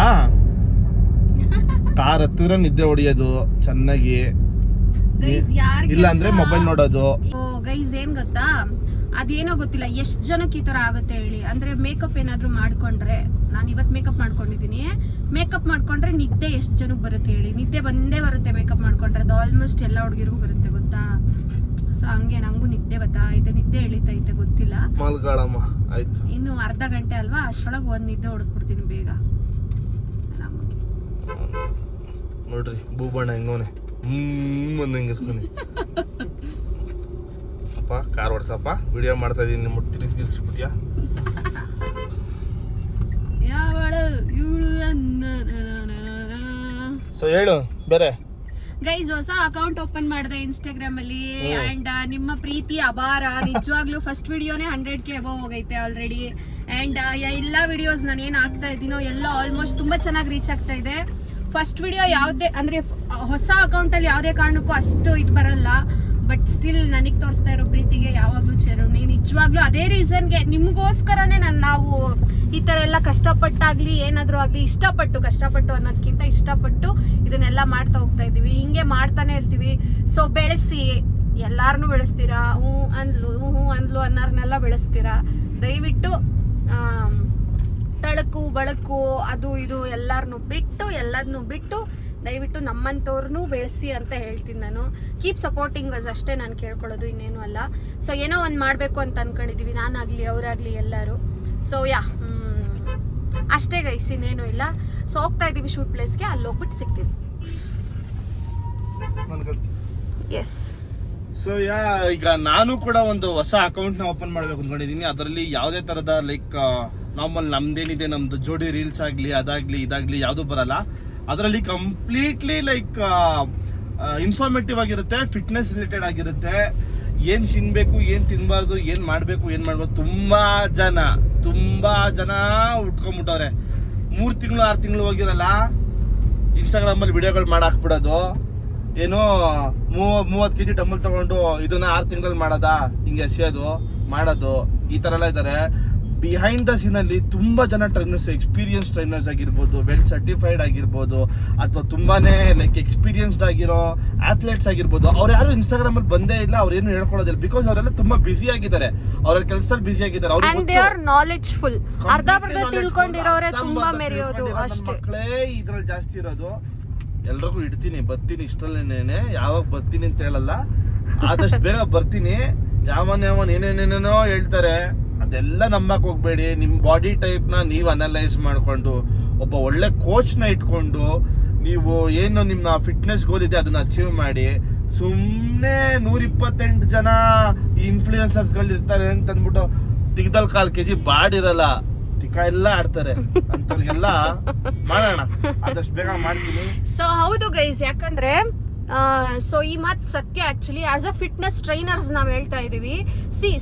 ಕಾರ್ ಹತ್ತಿದ್ರೆ ನಿದ್ದೆ ಹೊಡಿಯೋದು ಚೆನ್ನಾಗಿ, ಇಲ್ಲ ಅಂದರೆ ಮೊಬೈಲ್ ನೋಡೋದು. ಗೈಸ್ ಏನು ಗೊತ್ತಾ, ಅದೇನೋ ಗೊತ್ತಿಲ್ಲ ಎಷ್ಟು ಜನಕ್ಕೆ ಈ ಥರ ಆಗುತ್ತೆ ಹೇಳಿ. ಅಂದರೆ ಮೇಕಪ್ ಏನಾದರೂ ಮಾಡ್ಕೊಂಡ್ರೆ, ನಾನು ಇವತ್ತು ಮೇಕಪ್ ಮಾಡ್ಕೊಂಡಿದ್ದೀನಿ, ಮೇಕಪ್ ಮಾಡ್ಕೊಂಡ್ರೆ ನಿದ್ದೆ ಎಷ್ಟು ಜನಕ್ಕೆ ಬರುತ್ತೆ ಹೇಳಿ? ನಿದ್ದೆ ಬಂದೇ ಬರುತ್ತೆ ಮೇಕಪ್ ಮಾಡ್ಕೊಂಡ್ರೆ. ಅದು ಆಲ್ಮೋಸ್ಟ್ ಎಲ್ಲ ಹುಡುಗಿರಿಗೂ ಬರುತ್ತೆ ಗೊತ್ತಾ. ಸೊ ಹಂಗೆ ನಂಗೂ ನಿದ್ದೆ ಬರ್ತೈತೆ, ನಿದ್ದೆ ಎಳಿತೈತೆ, ಗೊತ್ತಿಲ್ಲ. ಮಲ್ಗಳಮ್ಮ ಆಯ್ತು, ಇನ್ನು ಅರ್ಧ ಗಂಟೆ ಅಲ್ವಾ, ಅಷ್ಟರೊಳಗೆ ಒಂದು ನಿದ್ದೆ ಹೊಡೆದ್ಬಿಡ್ತೀನಿ ಬೇಗ. ನೋಡ್ರಿ ಬೂಬಣ್ಣ ಹೆಂಗೋನೆ ಹೆಂಗಿರ್ತಾನೆ. ಅಪ್ಪ ಕಾರ್ ಓಡಿಸಪ್ಪ, ವಿಡಿಯೋ ಮಾಡ್ತಾ ಇದ್ದೀನಿ, ನಿಮ್ಮ ತಿರ್ಗಿಸ್ಬಿಟ್ಯಾ? ಸೊ ಹೇಳು ಬೇರೆ. ಗೈಸ್, ಹೊಸ ಅಕೌಂಟ್ ಓಪನ್ ಮಾಡಿದೆ ಇನ್ಸ್ಟಾಗ್ರಾಮ್ ಅಲ್ಲಿ. ಅಂಡ್ ನಿಮ್ಮ ಪ್ರೀತಿ ಅಪಾರ, ನಿಜವಾಗ್ಲೂ ಫಸ್ಟ್ ವಿಡಿಯೋನೇ 100K ಅಬವ್ ಹೋಗೈತೆ ಆಲ್ರೆಡಿ. ಅಂಡ್ ಎಲ್ಲ ವಿಡಿಯೋಸ್ ನಾನು ಏನು ಹಾಕ್ತಾ ಇದ್ದೀನೋ ಎಲ್ಲ ಆಲ್ಮೋಸ್ಟ್ ತುಂಬಾ ಚೆನ್ನಾಗಿ ರೀಚ್ ಆಗ್ತಾ ಇದೆ. ಫಸ್ಟ್ ವಿಡಿಯೋ ಯಾವುದೇ ಅಂದರೆ ಹೊಸ ಅಕೌಂಟಲ್ಲಿ ಯಾವುದೇ ಕಾರಣಕ್ಕೂ ಅಷ್ಟು ಇದು ಬರಲ್ಲ. ಬಟ್ ಸ್ಟಿಲ್ ನನಗೆ ತೋರಿಸ್ತಾ ಇರೋ ಪ್ರೀತಿಗೆ ಯಾವಾಗಲೂ ಚಿರೋಣಿ. ನಿಜವಾಗ್ಲೂ ಅದೇ ರೀಸನ್ಗೆ, ನಿಮಗೋಸ್ಕರನೇ ನಾವು ಈ ಥರ ಎಲ್ಲ ಕಷ್ಟಪಟ್ಟಾಗಲಿ ಏನಾದರೂ ಆಗಲಿ ಕಷ್ಟಪಟ್ಟು ಅನ್ನೋದಕ್ಕಿಂತ ಇಷ್ಟಪಟ್ಟು ಇದನ್ನೆಲ್ಲ ಮಾಡ್ತಾ ಹೋಗ್ತಾ ಇದ್ದೀವಿ. ಹಿಂಗೆ ಮಾಡ್ತಾನೆ ಇರ್ತೀವಿ. ಸೊ ಬೆಳೆಸಿ, ಎಲ್ಲಾರನ್ನೂ ಬೆಳೆಸ್ತೀರಾ. ಹ್ಞೂ ಅಂದ್ಲು ಅನ್ನೋರ್ನೆಲ್ಲ ಬೆಳೆಸ್ತೀರಾ. ದಯವಿಟ್ಟು ತಳಕು ಬಳಕು ಅದು ಇದು ಎಲ್ಲದನ್ನು ಬಿಟ್ಟು ದಯವಿಟ್ಟು ನಮ್ಮಂಥವ್ರನ್ನೂ ಬೆಳೆಸಿ ಅಂತ ಹೇಳ್ತೀನಿ ನಾನು. ಕೀಪ್ ಸಪೋರ್ಟಿಂಗ್ ಅಸ್ ಅಷ್ಟೇ ನಾನು ಕೇಳ್ಕೊಳ್ಳೋದು, ಇನ್ನೇನು ಅಲ್ಲ. ಸೊ ಏನೋ ಒಂದು ಮಾಡಬೇಕು ಅಂತ ಅನ್ಕೊಂಡಿದ್ದೀವಿ, ನಾನಾಗಲಿ ಅವರಾಗಲಿ ಎಲ್ಲರೂ. ಸೊ ಅಷ್ಟೇ ಗೈಸ್, ಇನ್ನೇನು ಇಲ್ಲ. ಸೊ ಹೋಗ್ತಾ ಇದ್ದೀವಿ ಶೂಟ್ ಪ್ಲೇಸ್ಗೆ, ಅಲ್ಲಿ ಹೋಗ್ಬಿಟ್ಟು ಸಿಗ್ತೀವಿ. ಎಸ್. ಸೊ ಈಗ ನಾನು ಕೂಡ ಒಂದು ಹೊಸ ಅಕೌಂಟ್ನ ಓಪನ್ ಮಾಡ್ಬೇಕು ಅಂದ್ಕೊಂಡಿದ್ದೀನಿ. ಅದರಲ್ಲಿ ಯಾವುದೇ ಥರದ ಲೈಕ್ ನಾರ್ಮಲ್ ನಮ್ದೇನಿದೆ, ನಮ್ದು ಜೋಡಿ ರೀಲ್ಸ್ ಆಗಲಿ ಅದಾಗಲಿ ಇದಾಗಲಿ ಯಾವುದೂ ಬರಲ್ಲ. ಅದರಲ್ಲಿ ಕಂಪ್ಲೀಟ್ಲಿ ಲೈಕ್ ಇನ್ಫಾರ್ಮೇಟಿವ್ ಆಗಿರುತ್ತೆ, ಫಿಟ್ನೆಸ್ ರಿಲೇಟೆಡ್ ಆಗಿರುತ್ತೆ. ಏನು ತಿನ್ನಬೇಕು, ಏನು ತಿನ್ನಬಾರ್ದು, ಏನು ಮಾಡಬೇಕು, ಏನು ಮಾಡ್ಬೋದು. ತುಂಬ ಜನ ಉಟ್ಕೊಂಡ್ಬಿಟ್ಟವ್ರೆ. 3 ತಿಂಗಳು 6 ತಿಂಗಳು ಹೋಗಿರಲ್ಲ, ಇನ್ಸ್ಟಾಗ್ರಾಮಲ್ಲಿ ವಿಡಿಯೋಗಳು ಮಾಡಾಕ್ಬಿಡೋದು. ಏನೋ 30 kg ಡಂಬಲ್ ತಗೊಂಡು ಇದನ್ನ 6 ತಿಂಗಳಲ್ಲಿ ಮಾಡೋದಾ, ಹಿಂಗೆ ಎಸೆಯೋದು ಮಾಡೋದು, ಈ ಥರ ಎಲ್ಲ ಇದ್ದಾರೆ. ಬಿಹೈಂಡ್ ದ ಸೀನಲ್ಲಿ ತುಂಬ ಜನ ಟ್ರೈನರ್ಸ್, ಎಕ್ಸ್ಪೀರಿಯನ್ಸ್ ಟ್ರೈನರ್ಸ್ ಆಗಿರ್ಬೋದು, ವೆಲ್ ಸರ್ಟಿಫೈಡ್ ಆಗಿರ್ಬೋದು, ಅಥವಾ ತುಂಬಾನೇ ಲೈಕ್ ಎಕ್ಸ್ಪೀರಿಯನ್ಸ್ಡ್ ಆಗಿರೋ ಅಥ್ಲೆಟ್ಸ್ ಆಗಿರ್ಬೋದು, ಅವ್ರು ಯಾರು ಇನ್ಸ್ಟಾಗ್ರಾಮಲ್ಲಿ ಬಂದೇ ಇಲ್ಲ, ಅವ್ರೇನು ಹೇಳ್ಕೊಳ್ಳೋದಿಲ್ಲ. ಬಿಕಾಸ್ ಅವರೆಲ್ಲ ತುಂಬಾ ಬ್ಯುಸಿ ಆಗಿದ್ದಾರೆ, ಅವ್ರ ಕೆಲಸದಲ್ಲಿ ಬ್ಯುಸಿ ಆಗಿದ್ದಾರೆ. ನಾಲೆಡ್ಜ್ಫುಲ್, ಅರ್ಧ ತಿಳ್ಕೊಂಡಿರೋರೆ ತುಂಬಾ ಮೆರೆಯೋದು ಅಷ್ಟೇ. ಮಕ್ಕಳೇ ಇದ್ರಲ್ಲಿ ಜಾಸ್ತಿ ಇರೋದು. ಎಲ್ರಿಗೂ ಬರ್ತೀನಿ ಇಷ್ಟರಲ್ಲೇನೆ. ಯಾವಾಗ ಬರ್ತೀನಿ ಅಂತ ಹೇಳಲ್ಲ, ಆದಷ್ಟು ಬೇಗ ಬರ್ತೀನಿ. ಯಾವನ್ ಏನೇನೇನೇನೋ ಹೇಳ್ತಾರೆ, ಅದೆಲ್ಲ ನಂಬಕ್ ಹೋಗ್ಬೇಡಿ. ನಿಮ್ ಬಾಡಿ ಟೈಪ್ ನ ನೀವು ಅನಲೈಸ್ ಮಾಡ್ಕೊಂಡು ಒಬ್ಬ ಒಳ್ಳೆ ಕೋಚ್ ನ ಇಟ್ಕೊಂಡು ನೀವು ಏನು ನಿಮ್ಮ ಫಿಟ್ನೆಸ್ ಗೋಲ್ ಇದೆ ಅದನ್ನ ಅಚೀವ್ ಮಾಡಿ. ಸುಮ್ನೆ 128 ಜನ ಇನ್ಫ್ಲೂಯೆನ್ಸರ್ಸ್ ಗಳು ಇರ್ತಾರೆ ಅಂತ ಅಂದ್ಬಿಟ್ಟು ದಿಗ್ದಲ್ 1/4 kg ಬಾಡಿರಲ್ಲ, ತಿಕ್ಕ ಎಲ್ಲ ಆಡ್ತಾರೆ. ಅಂತವ್ರಿಗೆಲ್ಲ ಮಾಡೋಣ, ಆದಷ್ಟು ಬೇಗ ಮಾಡ್ತೀನಿ. ಸೊ ಹೌದು ಗೈಸ್, ಯಾಕಂದ್ರೆ ಸೊ ಈ ಮಾತು ಸತ್ಯ. Actually as a fitness trainers ನಾವು ಹೇಳ್ತಾ ಇದೀವಿ,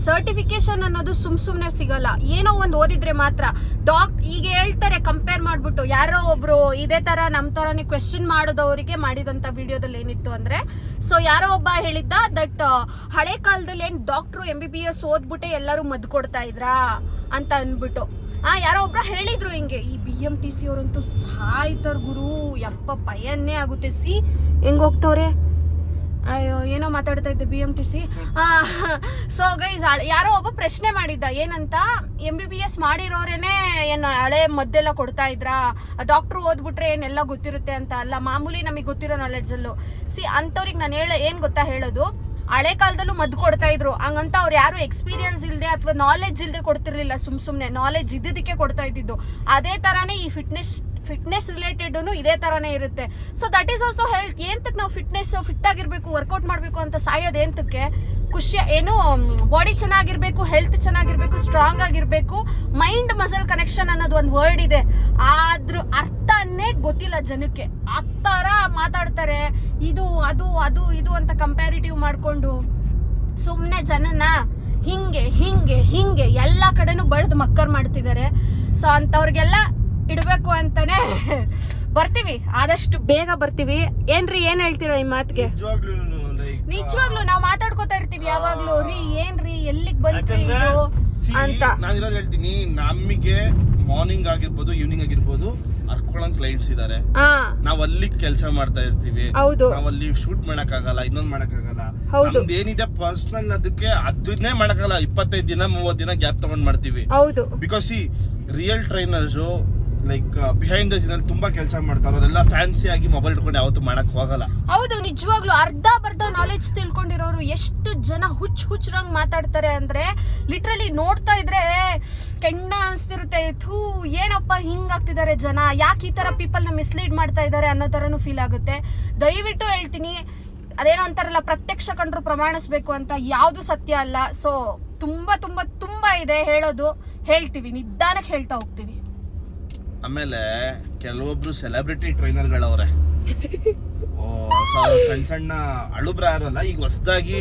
ಸರ್ಟಿಫಿಕೇಶನ್ ಅನ್ನೋದು ಸುಮ್ನೆ ಸಿಗಲ್ಲ. ಏನೋ ಒಂದು ಓದಿದ್ರೆ ಮಾತ್ರ. ಈಗ ಹೇಳ್ತಾರೆ ಕಂಪೇರ್ ಮಾಡ್ಬಿಟ್ಟು, ಯಾರೋ ಒಬ್ರು ಇದೇ ತರ ನಮ್ ತರಾನೇ ಕ್ವೆಶ್ಚನ್ ಮಾಡೋದವರಿಗೆ ಮಾಡಿದಂತ ವಿಡಿಯೋದಲ್ಲಿ ಏನಿತ್ತು ಅಂದ್ರೆ, ಸೊ ಯಾರೋ ಒಬ್ಬ ಹೇಳಿದ್ದ ದಟ್ ಹಳೆ ಕಾಲದಲ್ಲಿ ಏನ್ ಡಾಕ್ಟ್ರು MBBS ಓದ್ಬಿಟ್ಟೆ ಎಲ್ಲರೂ ಮದ್ದು ಕೊಡ್ತಾ ಇದ್ರಾ ಅಂತ ಅಂದ್ಬಿಟ್ಟು ಯಾರೋ ಒಬ್ರ ಹೇಳಿದ್ರು ಹಿಂಗೆ. ಈ BMTC ಅವರಂತೂ ಸಾಯ್ತಾರ ಗುರು, ಯಪ್ಪ ಭಯನೇ ಆಗುತ್ತೆ. ಹೆಂಗ್ ಹೋಗ್ತವ್ರೆ, ಅಯ್ಯೋ ಏನೋ ಮಾತಾಡ್ತಾ ಇದ್ದೆ BMTC. ಸೊ ಗೈಸ್, ಯಾರೋ ಒಬ್ಬ ಪ್ರಶ್ನೆ ಮಾಡಿದ್ದ, ಏನಂತ, MBBS ಮಾಡಿರೋರೇನೆ ಏನು ಹಳೆ ಮದ್ದೆಲ್ಲ ಕೊಡ್ತಾ ಇದ್ರಾ, ಡಾಕ್ಟ್ರು ಓದ್ಬಿಟ್ರೆ ಏನೆಲ್ಲ ಗೊತ್ತಿರುತ್ತೆ ಅಂತ ಅಲ್ಲ, ಮಾಮೂಲಿ ನಮಗೆ ಗೊತ್ತಿರೋ ನಾಲೆಡ್ಜಲ್ಲೂ. ಅಂಥವ್ರಿಗೆ ನಾನು ಏನ್ ಗೊತ್ತಾ ಹೇಳೋದು, ಹಳೆ ಕಾಲದಲ್ಲೂ ಮದ್ದು ಕೊಡ್ತಾ ಇದ್ರು, ಹಂಗಂತ ಅವ್ರು ಯಾರು ಎಕ್ಸ್ಪೀರಿಯನ್ಸ್ ಇಲ್ಲದೆ ಅಥವಾ ನಾಲೆಡ್ಜ್ ಇಲ್ಲದೆ ಕೊಡ್ತಿರ್ಲಿಲ್ಲ, ಸುಮ್ನೆ ನಾಲೆಡ್ಜ್ ಇದ್ದದಕ್ಕೆ ಕೊಡ್ತಾ ಇದ್ದಿದ್ದು. ಅದೇ ತರಾನೇ ಈ ಫಿಟ್ನೆಸ್ ರಿಲೇಟೆಡ್ ಇದೇ ತರಾನೇ ಇರುತ್ತೆ. So that is also health. ಏಂತಕ್ಕೆ ನಾವು ಫಿಟ್ ಆಗಿರ್ಬೇಕು, ವರ್ಕೌಟ್ ಮಾಡಬೇಕು ಅಂತ ಸಾಯೋದು ಏಂತಕ್ಕೆ? ಖುಷಿ ಏನು, ಬಾಡಿ ಚೆನ್ನಾಗಿರ್ಬೇಕು, ಹೆಲ್ತ್ ಚೆನ್ನಾಗಿರ್ಬೇಕು, ಸ್ಟ್ರಾಂಗ್ ಆಗಿರ್ಬೇಕು. ಮೈಂಡ್ ಮಸಲ್ ಕನೆಕ್ಷನ್ ಅನ್ನೋದು ಒಂದು ವರ್ಡ್ ಇದೆ, ಅದ್ರ ಅರ್ಥನೇ ಗೊತ್ತಿಲ್ಲ ಜನಕ್ಕೆ. ಆ ಥರ ಮಾತಾಡ್ತಾರೆ, ಇದು ಅದು ಅದು ಇದು ಅಂತ ಕಂಪ್ಯಾರಿಟಿವ್ ಮಾಡ್ಕೊಂಡು ಸುಮ್ಮನೆ ಜನನ ಹಿಂಗೆ ಎಲ್ಲ ಕಡೆನೂ ಬಳ್ದು ಮಕ್ಕರ್ ಮಾಡ್ತಿದ್ದಾರೆ. ಸೊ ಅಂಥವ್ರಿಗೆಲ್ಲ ಇಡಬೇಕು ಅಂತಾನೆ ಬರ್ತೀವಿ, ಆದಷ್ಟು ಬೇಗ ಬರ್ತೀವಿ. ಏನ್ರಿ, ಏನ್ ಹೇಳ್ತೀರಾ ಈ ಮಾತಿಗೆ? ನಿಜವಾಗ್ಲೂ ನಾವು ಮಾತಾಡ್ಕೋತಾ ಇರ್ತೀವಿ ಯಾವಾಗ್ಲೂ, ರೀ ಏನ್ರಿ ಎಲ್ಲಿಗ್ ಬಂತ್ರಿ ಇದು ಅಂತ. ನಾನು ಇರೋದು ಹೇಳ್ತೀನಿ, ನಮಗೆ ಮಾರ್ನಿಂಗ್ ಆಗಿರ್ಬೋದು, ಈವ್ನಿಂಗ್ ಆಗಿರ್ಬೋದು, ಅರ್ಕೊಳ್ಳೋಂಗ್ ಕ್ಲೈಂಟ್ಸ್ ಇದಾರೆ. ನಾವ್ ಅಲ್ಲಿ ಕೆಲಸ ಮಾಡ್ತಾ ಇರ್ತೀವಿ, ನಾವ್ ಅಲ್ಲಿ ಶೂಟ್ ಮಾಡಕ್ ಆಗಲ್ಲ, ಇನ್ನೊಂದ್ ಮಾಡಕ್ ಆಗಲ್ಲ. ನಮ್ದು ಏನಿದೆ ಪರ್ಸನಲ್ ಅದನ್ನೇ ಮಾಡಕ್ಕಾಗಲ್ಲ. 25 ದಿನ 30 ದಿನ ಗ್ಯಾಪ್ ತಗೊಂಡ್ ಮಾಡ್ತೀವಿ. Because real trainers like behind the scene ತುಂಬಾ ಕೆಲಸ ಮಾಡ್ತಾರೆ. ಅವರೆಲ್ಲ ಫ್ಯಾನ್ಸಿ ಆಗಿ ಮೊಬೈಲ್ ಇಟ್ಕೊಂಡು ಯಾವತ್ತೂ ಮಾಡಕ್ ಹೋಗಲ್ಲ. ಹೌದು, ನಿಜವಾಗ್ಲೂ ಬರ್ಧ ನಾಲೆಡ್ಜ್ ತಿಳ್ಕೊಂಡಿರೋರು ಎಷ್ಟು ಜನ ಹುಚ್ಚರಂಗ್ ಮಾತಾಡ್ತಾರೆ ಅಂದ್ರೆ, ಲಿಟ್ರಲಿ ನೋಡ್ತಾ ಇದ್ರೆ ಕೆಣ್ಣ ಅನ್ಸ್ತಿರುತ್ತೆ. ಏನಪ್ಪ ಹಿಂಗಾಗ್ತಿದ್ದಾರೆ ಜನ, ಯಾಕೆ ಈ ತರ ಪೀಪಲ್ ನ ಮಿಸ್ಲೀಡ್ ಮಾಡ್ತಾ ಇದ್ದಾರೆ ಅನ್ನೋ ತರನು ಫೀಲ್ ಆಗುತ್ತೆ. ದಯವಿಟ್ಟು ಹೇಳ್ತೀನಿ, ಅದೇನೋ ಅಂತಾರಲ್ಲ, ಪ್ರತ್ಯಕ್ಷ ಕಂಡ್ರು ಪ್ರಮಾಣಿಸ್ಬೇಕು ಅಂತ, ಯಾವುದು ಸತ್ಯ ಅಲ್ಲ. ಸೊ ತುಂಬಾ ಇದೆ ಹೇಳೋದು, ಹೇಳ್ತೀವಿ, ನಿಧಾನಕ್ಕೆ ಹೇಳ್ತಾ ಹೋಗ್ತೀವಿ. ಆಮೇಲೆ ಕೆಲವೊಬ್ರು ಸೆಲೆಬ್ರಿಟಿ ಟ್ರೈನರ್ಗಳವ್ರೆ, ಸಣ್ಣ ಅಳುಬ್ರ ಯಾರಲ್ಲ, ಈಗ ಹೊಸದಾಗಿ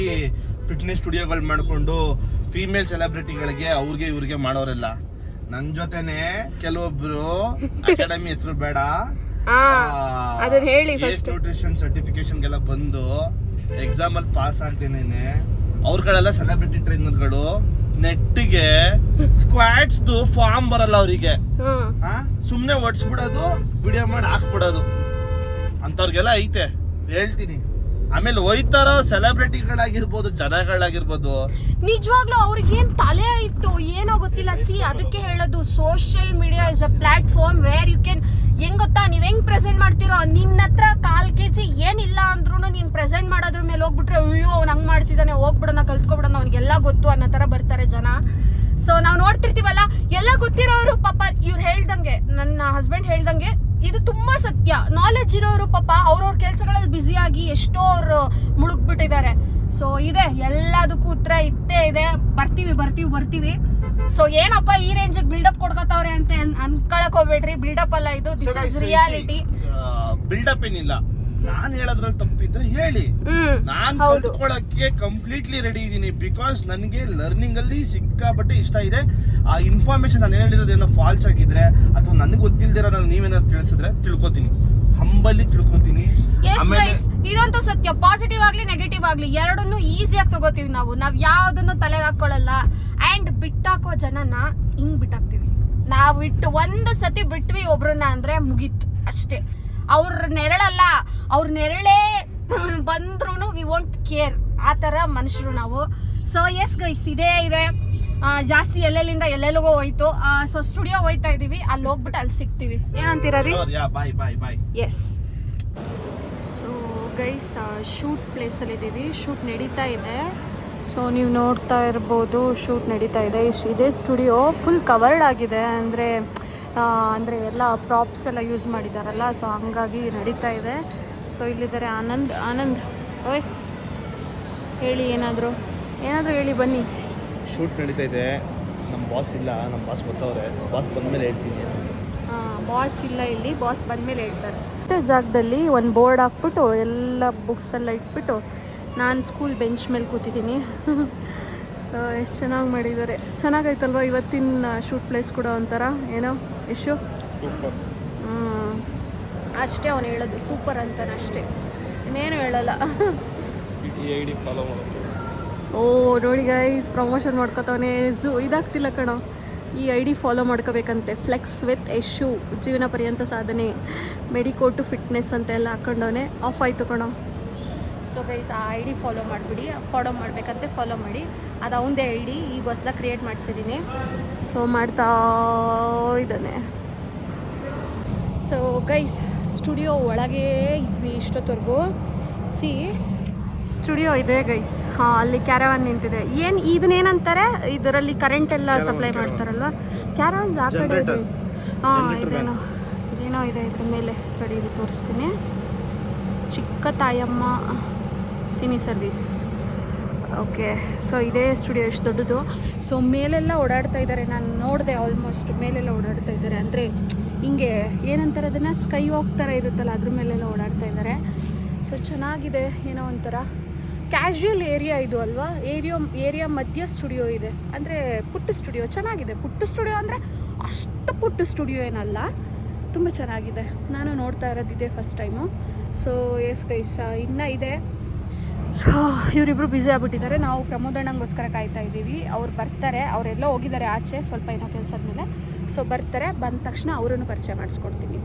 ಫಿಟ್ನೆಸ್ ಸ್ಟುಡಿಯೋಗಳು ಮಾಡ್ಕೊಂಡು ಫೀಮೇಲ್ ಸೆಲೆಬ್ರಿಟಿಗಳಿಗೆ ಅವ್ರಿಗೆ ಇವ್ರಿಗೆ ಮಾಡೋರೆಲ್ಲ. ನನ್ ಜೊತೆನೆ ಕೆಲವೊಬ್ರು ಅಕಾಡೆಮಿ ಹೆಸರು ಬೇಡ, ನ್ಯೂಟ್ರಿಷನ್ ಸರ್ಟಿಫಿಕೇಶನ್ಗೆಲ್ಲ ಬಂದು ಎಕ್ಸಾಮ್ ಅಲ್ಲಿ ಪಾಸ್ ಆಗ್ತೇನೆ, ಅವ್ರಗಳೆಲ್ಲ ಸೆಲೆಬ್ರಿಟಿ ಟ್ರೈನರ್ಗಳು. ನೆಟ್ಟಿಗೆ ಸ್ಕ್ವಾಟ್ಸ್ ಫಾರ್ಮ್ ಬರಲ್ಲ ಅವರಿಗೆ, ಸುಮ್ನೆ ಒಡ್ಸ್ಬಿಡೋದು, ವಿಡಿಯೋ ಮಾಡಿ ಹಾಕ್ಬಿಡೋದು. ಅಂತವ್ರಿಗೆಲ್ಲ ಐತೆ ಹೇಳ್ತೀನಿ, ಆಮೇಲೆ ಹೋಯ್ತಾರೋ ಸೆಲೆಬ್ರಿಟಿಗಳಾಗಿರ್ಬೋದು, ಜನಗಳಾಗಿರ್ಬೋದು, ನಿಜವಾಗ್ಲೂ ಅವ್ರಿಗೇನ್ ತಲೆ ಇತ್ತು ಏನೋ ಗೊತ್ತಿಲ್ಲ. ಅದಕ್ಕೆ ಹೇಳೋದು social media is a platform where you can, ಹೆಂಗ್ ಗೊತ್ತಾ, ನೀವ್ ಹೆಂಗ್ ಪ್ರೆಸೆಂಟ್ ಮಾಡ್ತಿರೋ, ನಿನ್ನ ಹತ್ರ 1/4 kg ಏನಿಲ್ಲ ಅಂದ್ರೂ ನೀನ್ ಪ್ರೆಸೆಂಟ್ ಮಾಡೋದ್ರ ಮೇಲೆ ಹೋಗ್ಬಿಟ್ರೆ ಅಯ್ಯೋ ಅವ್ನು ಹಂಗ್ ಮಾಡ್ತಿದ್ದಾನೆ, ಹೋಗ್ಬಿಡೋಣ ಕಲ್ತ್ಕೊಬಿಡೋಣ, ಅವ್ನಿಗೆಲ್ಲ ಗೊತ್ತು ಅನ್ನೋ ತರ ಬರ್ತಾರೆ ಜನ. ಸೊ ನಾವು ನೋಡ್ತಿರ್ತೀವಲ್ಲ, ಎಲ್ಲ ಗೊತ್ತಿರೋರು ಪಾಪ, ಇವ್ರು ಹೇಳ್ದಂಗೆ, ನನ್ನ ಹಸ್ಬೆಂಡ್ ಹೇಳ್ದಂಗೆ ಇದು ತುಂಬಾ ಸತ್ಯ. ನಾಲೆಡ್ಜ್ ಇರೋರು ಪಾಪ ಅವ್ರವ್ರ ಕೆಲ್ಸಗಳಲ್ಲಿ ಬ್ಯುಸಿ ಆಗಿ ಎಷ್ಟೋ ಅವ್ರು ಮುಳುಗ್ಬಿಟ್ಟಿದ್ದಾರೆ. ಸೊ ಇದೆ, ಎಲ್ಲದಕ್ಕೂ ಉತ್ತರ ಇದ್ದೇ ಇದೆ. ಬರ್ತೀವಿ. ಸೊ ಏನಪ್ಪ ಈ ರೇಂಜ್ ಬಿಲ್ಡಪ್ ಕೊಡ್ಕೋತಾವ್ರೆ ಅಂತ ಅನ್ಕೊಳಕ್ ಹೋಗ್ಬೇಡ್ರಿ. ಬಿಲ್ಡಪ್ ಅಲ್ಲ ಇದು, ದಿಸ್ ಇಸ್ ರಿಯಾಲಿಟಿ. ಬಿಲ್ಡಪ್ ಏನಿಲ್ಲ, ನಾನ್ ಹೇಳೋದ್ರಲ್ಲಿ ತಪ್ಪಿದ್ರೆ ಹೇಳಿ, ನಾನ್ ಕಲ್ತ್ಕೊಳಕ್ಕೆ ಕಂಪ್ಲೀಟ್ಲಿ ರೆಡಿ ಇದೀನಿ. ಬಿಕಾಸ್ ನನಗೆ ಲರ್ನಿಂಗ್ ಅಲ್ಲಿ ಸಿಕ್ಕಾಪಟ್ಟೆ ಇಷ್ಟ ಇದೆ. ಆ ಇನ್ಫಾರ್ಮೇಶನ್ ನಾನು ಹೇಳಿರೋದೇನೋ ಫಾಲ್ಸ್ ಆಗಿದ್ರೆ ಅಥವಾ ನನಗೆ ಗೊತ್ತಿಲ್ದಿರೋ ನೀವೇನಾದ್ರು ತಿಳಿಸಿದ್ರೆ ತಿಳ್ಕೊತೀನಿ, ಹಂಬಲಿ ತಿಳ್ಕೊತೀನಿ. ಇದಂತೂ ಸತ್ಯ. ಪಾಸಿಟಿವ್ ಆಗ್ಲಿ ನೆಗೆಟಿವ್ ಆಗ್ಲಿ ಎರಡನ್ನೂ ಈಸಿಯಾಗಿ ತಗೋತೀವಿ ನಾವು ಯಾವ್ದನ್ನು ತಲೆಗೆ ಹಾಕೊಳ್ಳಲ್ಲ. ಅಂಡ್ ಬಿಟ್ಟಾಕೋ ಜನನ ಹಿಂಗ್ ಬಿಟ್ಟಾಕ್ತಿವಿ ನಾವು. ಒಂದ್ ಸತಿ ಬಿಟ್ವಿ ಒಬ್ರನ್ನ ಅಂದ್ರೆ ಮುಗೀತು ಅಷ್ಟೇ. ಅವ್ರ ನೆರಳಲ್ಲ, ಅವ್ರ ನೆರಳೇ ಬಂದ್ರು ವಿ ವೋಂಟ್ ಕೇರ್, ಆ ಥರ ಮನುಷ್ಯರು ನಾವು. ಸೊ ಎಸ್ ಗೈಸ್, ಇದೇ ಇದೆ. ಜಾಸ್ತಿ ಎಲ್ಲೆಲ್ಲಿಂದ ಎಲ್ಲೆಲ್ಲಿಗೋ ಹೋಯ್ತು. ಸೊ ಸ್ಟುಡಿಯೋ ಹೋಯ್ತಾ ಇದೀವಿ, ಅಲ್ಲಿ ಹೋಗ್ಬಿಟ್ಟು ಅಲ್ಲಿ ಸಿಗ್ತೀವಿ. ಏನಂತೀರಾ ರೀ? ಎಸ್. ಸೊ ಗೈಸ್, ಶೂಟ್ ಪ್ಲೇಸಲ್ಲಿ ಇದ್ದೀವಿ. ಶೂಟ್ ನಡೀತಾ ಇದೆ. ಸೊ ನೀವು ನೋಡ್ತಾ ಇರ್ಬೋದು, ಶೂಟ್ ನಡೀತಾ ಇದೆ. ಇದೇ ಸ್ಟುಡಿಯೋ ಫುಲ್ ಕವರ್ಡ್ ಆಗಿದೆ. ಅಂದರೆ ಎಲ್ಲ ಪ್ರಾಪ್ಸ್ ಎಲ್ಲ ಯೂಸ್ ಮಾಡಿದಾರಲ್ಲ, ಸೊ ಹಂಗಾಗಿ ನಡೀತಾ ಇದೆ. ಸೊ ಇಲ್ಲಿದ್ದಾರೆ ಆನಂದ್. ಓಯ್ ಹೇಳಿ, ಏನಾದರೂ ಹೇಳಿ, ಬನ್ನಿ. ಶೂಟ್ ನಡೀತಾ ಇದೆ. ನಮ್ಮ ಬಾಸ್ ಇಲ್ಲ, ನಮ್ಮ ಬಾಸ್ ಬರ್ತಾವ್ರೆ. ಬಾಸ್ ಬಂದ್ಮೇಲೆ ಹೇಳ್ತೀನಿ. ಬಾಸ್ ಇಲ್ಲ ಇಲ್ಲಿ, ಬಾಸ್ ಬಂದಮೇಲೆ ಹೇಳ್ತಾರೆ. ಇಷ್ಟೇ ಜಾಗದಲ್ಲಿ ಒಂದು ಬೋರ್ಡ್ ಹಾಕ್ಬಿಟ್ಟು ಎಲ್ಲ ಬುಕ್ಸ್ ಎಲ್ಲ ಇಟ್ಬಿಟ್ಟು ನಾನು ಸ್ಕೂಲ್ ಬೆಂಚ್ ಮೇಲೆ ಕೂತಿದ್ದೀನಿ. ಸೊ ಎಷ್ಟು ಚೆನ್ನಾಗಿ ಮಾಡಿದ್ದಾರೆ, ಚೆನ್ನಾಗೈತಲ್ವ ಇವತ್ತಿನ ಶೂಟ್ ಪ್ಲೇಸ್ ಕೂಡ ಒಂಥರ ಏನೋ ಯಶು. ಅಷ್ಟೇ ಅವನು ಹೇಳೋದು, ಸೂಪರ್ ಅಂತಾನೆ ಅಷ್ಟೇ, ಇನ್ನೇನು ಹೇಳಲ್ಲ. ಓ ನೋಡಿ ಗೈಸ್, ಪ್ರಮೋಷನ್ ಮಾಡ್ಕೊತವನೇ. ಇದಾಗ್ತಿಲ್ಲ ಕಣೋ, ಈ ID ಫಾಲೋ ಮಾಡ್ಕೋಬೇಕಂತೆ. ಫ್ಲೆಕ್ಸ್ ವಿತ್ ಯಶು, ಜೀವನ ಪರ್ಯಂತ ಸಾಧನೆ, ಮೆಡಿಕೋಟು ಫಿಟ್ನೆಸ್ ಅಂತ ಎಲ್ಲ ಹಾಕೊಂಡವನೇ. ಆಫ್ ಆಯಿತು ಕಣೋ. ಸೊ ಗೈಸ್, ಆ ID ಫಾಲೋ ಮಾಡಿಬಿಡಿ. ಫಾಲೋ ಮಾಡಬೇಕಂತೆ ಫಾಲೋ ಮಾಡಿ. ಅದು ಅವನದೇ ID, ಈಗ ಹೊಸದಾಗಿ ಕ್ರಿಯೇಟ್ ಮಾಡಿಸಿದ್ದೀನಿ. ಸೊ ಮಾಡ್ತಾ ಇದ್ದಾನೆ. ಸೊ ಗೈಸ್, ಸ್ಟುಡಿಯೋ ಒಳಗೆ ಇದ್ವಿ ಇಷ್ಟೊತ್ತವರೆಗೂ. ಸ್ಟುಡಿಯೋ ಇದೆ ಗೈಸ್. ಹಾಂ, ಅಲ್ಲಿ ಕ್ಯಾರವಾನ್ ನಿಂತಿದೆ. ಇದನ್ನೇನಂತಾರೆ, ಇದರಲ್ಲಿ ಕರೆಂಟ್ ಎಲ್ಲ ಸಪ್ಲೈ ಮಾಡ್ತಾರಲ್ವ, ಕ್ಯಾರವಾನ್ಸ್ ಆ ಕಡೆ ಇದೆ. ಹಾಂ, ಇದೇನೋ ಇದೆ ಇದ್ರ ಮೇಲೆ ಕಡೆಯಲ್ಲಿ ತೋರಿಸ್ತೀನಿ. ಚಿಕ್ಕ ತಾಯಮ್ಮ ಸಿನಿ ಸರ್ವಿಸ್. ಓಕೆ, ಸೊ ಇದೇ ಸ್ಟುಡಿಯೋ ಎಷ್ಟು ದೊಡ್ಡದು. ಸೊ ಮೇಲೆಲ್ಲ ಓಡಾಡ್ತಾ ಇದ್ದಾರೆ, ನಾನು ನೋಡಿದೆ ಆಲ್ಮೋಸ್ಟ್ ಮೇಲೆಲ್ಲ ಓಡಾಡ್ತಾ ಇದ್ದಾರೆ. ಅಂದರೆ ಹಿಂಗೆ ಏನಂತಾರೆ ಅದನ್ನು, ಸ್ಕೈ ವಾಕ್ ಥರ ಇರುತ್ತಲ್ಲ, ಅದ್ರ ಮೇಲೆಲ್ಲ ಓಡಾಡ್ತಾ ಇದ್ದಾರೆ. ಸೊ ಚೆನ್ನಾಗಿದೆ, ಏನೋ ಒಂಥರ ಕ್ಯಾಶುಯಲ್ ಏರಿಯಾ ಇದು ಅಲ್ವಾ. ಏರಿಯಾ ಮಧ್ಯ ಸ್ಟುಡಿಯೋ ಇದೆ. ಅಂದರೆ ಪುಟ್ಟ ಸ್ಟುಡಿಯೋ, ಚೆನ್ನಾಗಿದೆ. ಪುಟ್ಟ ಸ್ಟುಡಿಯೋ ಅಂದರೆ ಅಷ್ಟು ಪುಟ್ಟ ಸ್ಟುಡಿಯೋ ಏನಲ್ಲ, ತುಂಬ ಚೆನ್ನಾಗಿದೆ. ನಾನು ನೋಡ್ತಾ ಇರೋದಿದೆ first time. So yes guys, ಇನ್ನೂ ಇದೆ. ಸೊ ಇವರಿಬ್ಬರು ಬ್ಯುಸಿ ಆಗ್ಬಿಟ್ಟಿದ್ದಾರೆ. ನಾವು ಪ್ರಮೋದಣ್ಣಂಗೋಸ್ಕರ ಕಾಯ್ತಾ ಇದ್ದೀವಿ. ಅವ್ರು ಬರ್ತಾರೆ, ಅವರೆಲ್ಲ ಹೋಗಿದ್ದಾರೆ ಆಚೆ ಸ್ವಲ್ಪ ಏನೋ ಕೆಲಸದ ಮೇಲೆ. ಸೊ ಬರ್ತಾರೆ, ಬಂದ ತಕ್ಷಣ ಅವರನ್ನು ಪರಿಚಯ ಮಾಡಿಸ್ಕೊಡ್ತೀನಿ.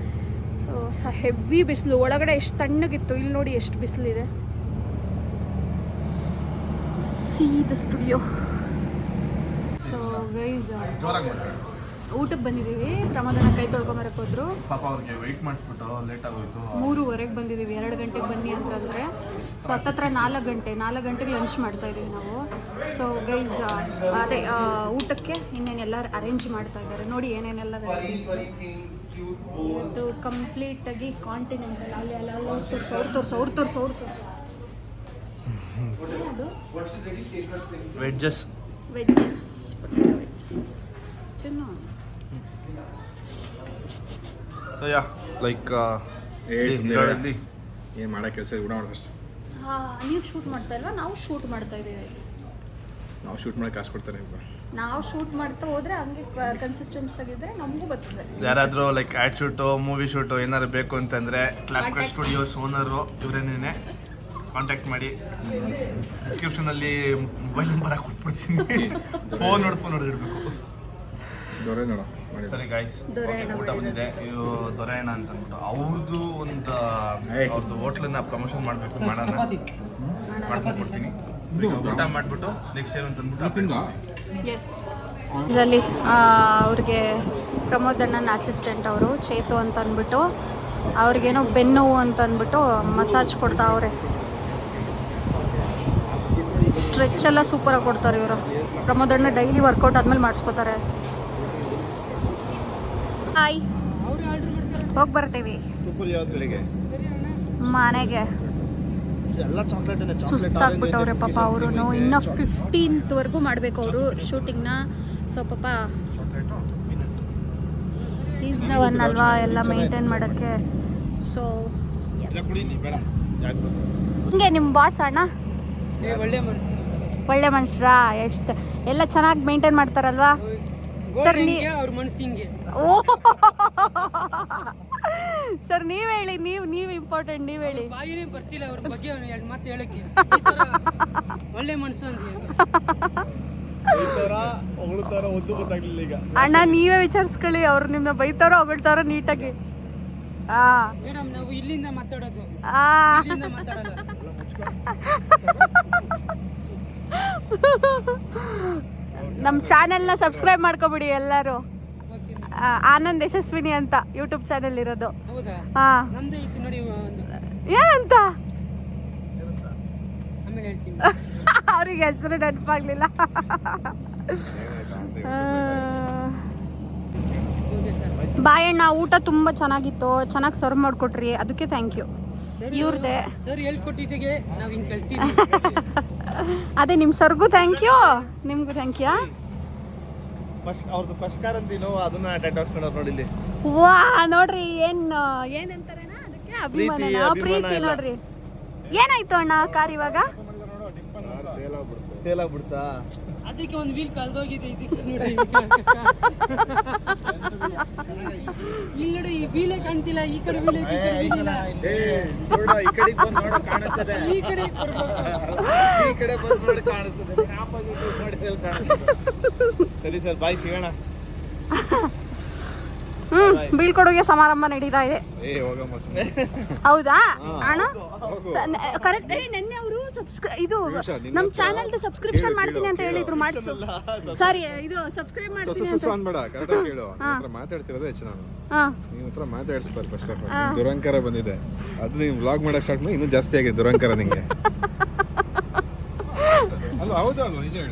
ಸೊ ಹೆವಿ ಬಿಸಿಲು, ಒಳಗಡೆ ಎಷ್ಟು ತಣ್ಣಗಿತ್ತು, ಇಲ್ಲಿ ನೋಡಿ ಎಷ್ಟು ಬಿಸಿಲಿದೆ. See the studio. So guys, ಊಟಕ್ಕೆ ಬಂದಿದ್ದೀವಿ. ಪ್ರಮೋದನ ಕೈ ತೊಳ್ಕೊಂಬರಕ್ಕೆ ಹೋದ್ರು. ಪಾಪ ಅವ್ರಿಗೆ ವೆಯ್ಟ್ ಮಾಡಿಸ್ಬಿಟ್ಟು ಲೇಟ್ ಆಗೋಯ್ತು. 3:30ಗೆ ಬಂದಿದ್ದೀವಿ. 2 ಗಂಟೆಗೆ ಬನ್ನಿ ಅಂತಂದರೆ. ಸೊ ಹತ್ತತ್ರ 4 ಗಂಟೆಗೆ ಲಂಚ್ ಮಾಡ್ತಾ ಇದ್ದೀವಿ ನಾವು. ಸೊ ಗೈಸ್, ಅದೇ ಊಟಕ್ಕೆ ಇನ್ನೇನೆಲ್ಲ ಅರೇಂಜ್ ಮಾಡ್ತಾ ಇದ್ದಾರೆ. ನೋಡಿ ಏನೇನೆಲ್ಲ ಇದು ಕಂಪ್ಲೀಟಾಗಿ ಕಾಂಟಿನೆಂಟಲ್. ಅಲ್ಲಿ ಅವ್ರು ತೋರಿಸು. ಅದು ವೆಜ್ಜಸ್ ಚೆನ್ನಾಗಿ. ಸೊ ಯಾ ಲೈಕ್ ಏನು ಮಾಡೋ ಕೆಲಸ ಊಟ ಮಾಡೋಷ್ಟು. ನೀವು ಶೂಟ್ ಮಾಡ್ತಾ ಇಲ್ವಾ? ನಾವು ಶೂಟ್ ಮಾಡ್ತಾ ಇದ್ದೀವಿ. ನಾವು ಶೂಟ್ ಮಾಡಿ ಕಾಸು ಕೊಡ್ತಾರೆ. ನಾವು ಶೂಟ್ ಮಾಡ್ತಾ ಹೋದ್ರೆ ಹಂಗೆ ಕನ್ಸಿಸ್ಟೆನ್ಸ್ ಆಗಿದ್ರೆ ನಮಗೂ ಬರ್ತದೆ. ಯಾರಾದರೂ like ad shoot, movie shoot ಏನಾದ್ರು ಬೇಕು ಅಂತಂದರೆ ಕ್ಲಾಪ್ಕಟ್ ಸ್ಟುಡಿಯೋಸ್ ಓನರು ಇವರೇನೇ ಕಾಂಟ್ಯಾಕ್ಟ್ ಮಾಡಿ. ಡಿಸ್ಕ್ರಿಪ್ಷನಲ್ಲಿ ಮೊಬೈಲ್ ನಂಬರ್ ಹಾಕಿ ಕೊಟ್ಬಿಡ್ತೀನಿ. ಫೋನ್ ನೋಡಿ ಇಡಬೇಕು. ನೋಡ ಸರಿ ಗಾಯ್ಸ್, ಊಟ ಬಂದಿದೆ. ಇದು ದೊರೆಯಣ್ಣ ಅಂತ ಅಂದ್ಬಿಟ್ಟು ಅವ್ರದ್ದು ಒಂದು ಅವ್ರದ್ದು ಹೋಟ್ಲನ್ನ ಪ್ರಮೋಷನ್ ಮಾಡಬೇಕು, ಮಾಡೋಣ ಮಾಡ್ಕೊಂಡು ಕೊಡ್ತೀನಿ. ಊಟ ಮಾಡಿಬಿಟ್ಟು ನೆಕ್ಸ್ಟ್ ಏನು ಅಂತ ಅಂದ್ಬಿಟ್ಟು ಎಸ್ ಅಲ್ಲಿ ಅವ್ರಿಗೆ ಪ್ರಮೋದ್ ಅಣ್ಣನ ಅಸಿಸ್ಟೆಂಟ್ ಅವರು ಚೇತು ಅಂತ ಅಂದ್ಬಿಟ್ಟು ಅವ್ರಿಗೇನೋ ಬೆನ್ನೋವು ಅಂತ ಅಂದ್ಬಿಟ್ಟು ಮಸಾಜ್ ಕೊಡ್ತಾ ಅವ್ರೆ. ಸ್ಟ್ರೆಚ್ ಎಲ್ಲ ಸೂಪರಾಗಿ ಕೊಡ್ತಾರೆ ಇವರು. ಪ್ರಮೋದ್ ಅಣ್ಣ ಡೈಲಿ ವರ್ಕೌಟ್ ಆದ್ಮೇಲೆ ಮಾಡಿಸ್ಕೋತಾರೆ. ಹಾಯ್, ಹೋಗಿ ಬರ್ತೀವಿ ಸೂಪರ್ ಯಾವ್ದುಗಳಿಗೆ ಮನೆಗೆ. ಎಲ್ಲ ಚಾಕ್ಲೇಟ್ ಸುಸ್ತಾಗ್ಬಿಟ್ಟವ್ರೆ ಪಾಪ ಅವರು. ಇನ್ನೂ 15th ಮಾಡಬೇಕು ಅವರು ಶೂಟಿಂಗ್ನ. ಸೊ ಪಾಪ ಈಸ್ ದ ಒನ್ ಅಲ್ವಾ ಎಲ್ಲ ಮೇಂಟೈನ್ ಮಾಡೋಕ್ಕೆ. ಸೊ ಹಿಂಗೆ ನಿಮ್ಮ ಬಾಸ್ ಅಣ್ಣ ಒಳ್ಳೆ ಮನುಷ್ಯರಾ? ಎಷ್ಟು ಎಲ್ಲ ಚೆನ್ನಾಗಿ ಮೇಂಟೈನ್ ಮಾಡ್ತಾರಲ್ವಾ ಸರ್? ಸರ್ ನೀವ್ ಹೇಳಿ, ನೀವು ಇಂಪಾರ್ಟೆಂಟ್, ನೀವ್ ಹೇಳಿ. ಬಾಯಿನೇ ಬರ್ತಿಲ್ಲ ಅವ್ರ ಬಗ್ಗೆ ಎರಡು ಮಾತು ಹೇಳಕ್ಕೆ. ಒಳ್ಳೆ ಮನಸ್ಸು ಅಂತ ಗೊತ್ತಾಗ್ಲಿಲ್ಲ ಈಗ. ಅಣ್ಣ ನೀವೇ ವಿಚಾರಿಸ್ಕೊಳ್ಳಿ, ಅವ್ರು ನಿಮ್ಮನ್ನ ಬೈತಾರೋ ಹೊಗಳ್ತಾರೋ ನೀಟಾಗಿ. ಮೇಡಮ್ ನಾವು ಇಲ್ಲಿಂದ ಮಾತಾಡೋದು, ಇಲ್ಲಿಂದ ಮಾತಾಡೋದು. ನಮ್ಮ ಚಾನೆಲ್ನ ಸಬ್ಸ್ಕ್ರೈಬ್ ಮಾಡ್ಕೊಬಿಡಿ ಎಲ್ಲರೂ. ಆನಂದ್ ಯಶಸ್ವಿನಿ ಅಂತ ಯೂಟ್ಯೂಬ್ ಚಾನೆಲ್ ಇರೋದು. ಹೌದಾ? ಹಾ, ನಮ್ದೇ ಇತ್ತು ನೋಡಿ. ಏನಂತ ಆಮೇಲೆ ಹೇಳ್ತೀನಿ. ಅವ್ರಿಗೆ ಹೆಸರು ನೆನಪಾಗ್ಲಿಲ್ಲ. ಬಾಯಣ್ಣ, ಊಟ ತುಂಬಾ ಚೆನ್ನಾಗಿತ್ತು, ಚೆನ್ನಾಗಿ ಸರ್ವ್ ಮಾಡ್ಕೊಟ್ರಿ, ಅದಕ್ಕೆ ಥ್ಯಾಂಕ್ ಯು. ಇವ್ರದೇ ಸರ್ ಹೇಳ್ಕೊಟ್ಟಿದ್ದೆಗೆ ನಾವು ಹಿಂಗೆ ಕೇಳ್ತೀವಿ. ಅದೇ ನಿಮ್ಮ ಸರ್ಗೂ ಥ್ಯಾಂಕ್ ಯು, ನಿಮ್ಗೂ ಥ್ಯಾಂಕ್ ಯು. ಅವ್ರದ್ದು ಫಸ್ಟ್ ಕಾರ್ ಅಂತೀನೋ ಅದನ್ನ ಅಟ್ಯಾಕ್ ಹಾಕ್ಸ್ಕೊಂಡವ್ರು ನೋಡಿ ಇಲ್ಲಿ. ವಾ ನೋಡ್ರಿ, ಏನಂತಾರಣ್ಣ ಅದಕ್ಕೆ? ಅಭಿಮಾನ, ಪ್ರೀತಿ ನೋಡ್ರಿ. ಏನಾಯ್ತು ಅಣ್ಣ ಕಾರ್ ಇವಾಗ? ಸೇಲ್ ಆಗ್ಬಿಡ್ತಾ? ಅದಕ್ಕೆ ಒಂದು ವೀಲ್ ಕಳ್ದೋಗಿದೆ. ಇದಕ್ಕೆ ನೋಡಿ, ಇಲ್ಲಿ ನೋಡಿ, ಈ ವೀಲೇ ಕಾಣ್ತಿಲ್ಲ. ಈ ಕಡೆ ವೀಲ್ ಐತಿ, ಈ ಕಡೆ ವೀಲ್ ಇಲ್ಲ. ಈ ಕಡೆ ಬಂದು ನೋಡೋ ಕಾಣಿಸ್ತದೆ, ಈ ಕಡೆ ಬರ್ಬೇಕು. ಈ ಕಡೆ ಬಂದು ನೋಡಿ ಕಾಣಿಸ್ತದೆ. ಸರಿ ಸರ್, ಬಾಯ್, ಸಿಗೋಣ. ಬೀಳ್ಕೊಡುಗೆ ಸಮಾರಂಭ ನಡೀತಾ ಇದೆ. ಹೌದಾ ಅಣ್ಣ? ಕರೆಕ್ಟ್. ನೆನ್ನೆ ಅವರು ಇದು ನಮ್ಮ ಚಾನಲ್ ಸಬ್ಸ್ಕ್ರಿಪ್ಷನ್ ಮಾಡ್ತೀನಿ ಅಂತ ಹೇಳಿದ್ರು, ಮಾಡಿಸು. ಸಾರಿ, ಇದು ಸಬ್ಸ್ಕ್ರೈಬ್ ಮಾಡ್ತೀನಿ ಅಂತ ಮಾತಾಡ್ತಿರೋದು ಹೆಚ್ಚು. ನಾನು ನಿಮ್ಮ ಹತ್ರ ಮಾತಾಡಿಸ್ಬಾರ್ದು. ಫಸ್ಟ್ ಆಫ್ ಆಲ್ ದುರಂಕಾರ ಬಂದಿದೆ, ಅದು ನೀವು ವ್ಲಾಗ್ ಮಾಡಕ್ ಸ್ಟಾರ್ಟ್ ಮಾಡಿ ಇನ್ನೂ ಜಾಸ್ತಿ ಆಗಿದೆ ದುರಂಕಾರ ನಿಂಗೆ.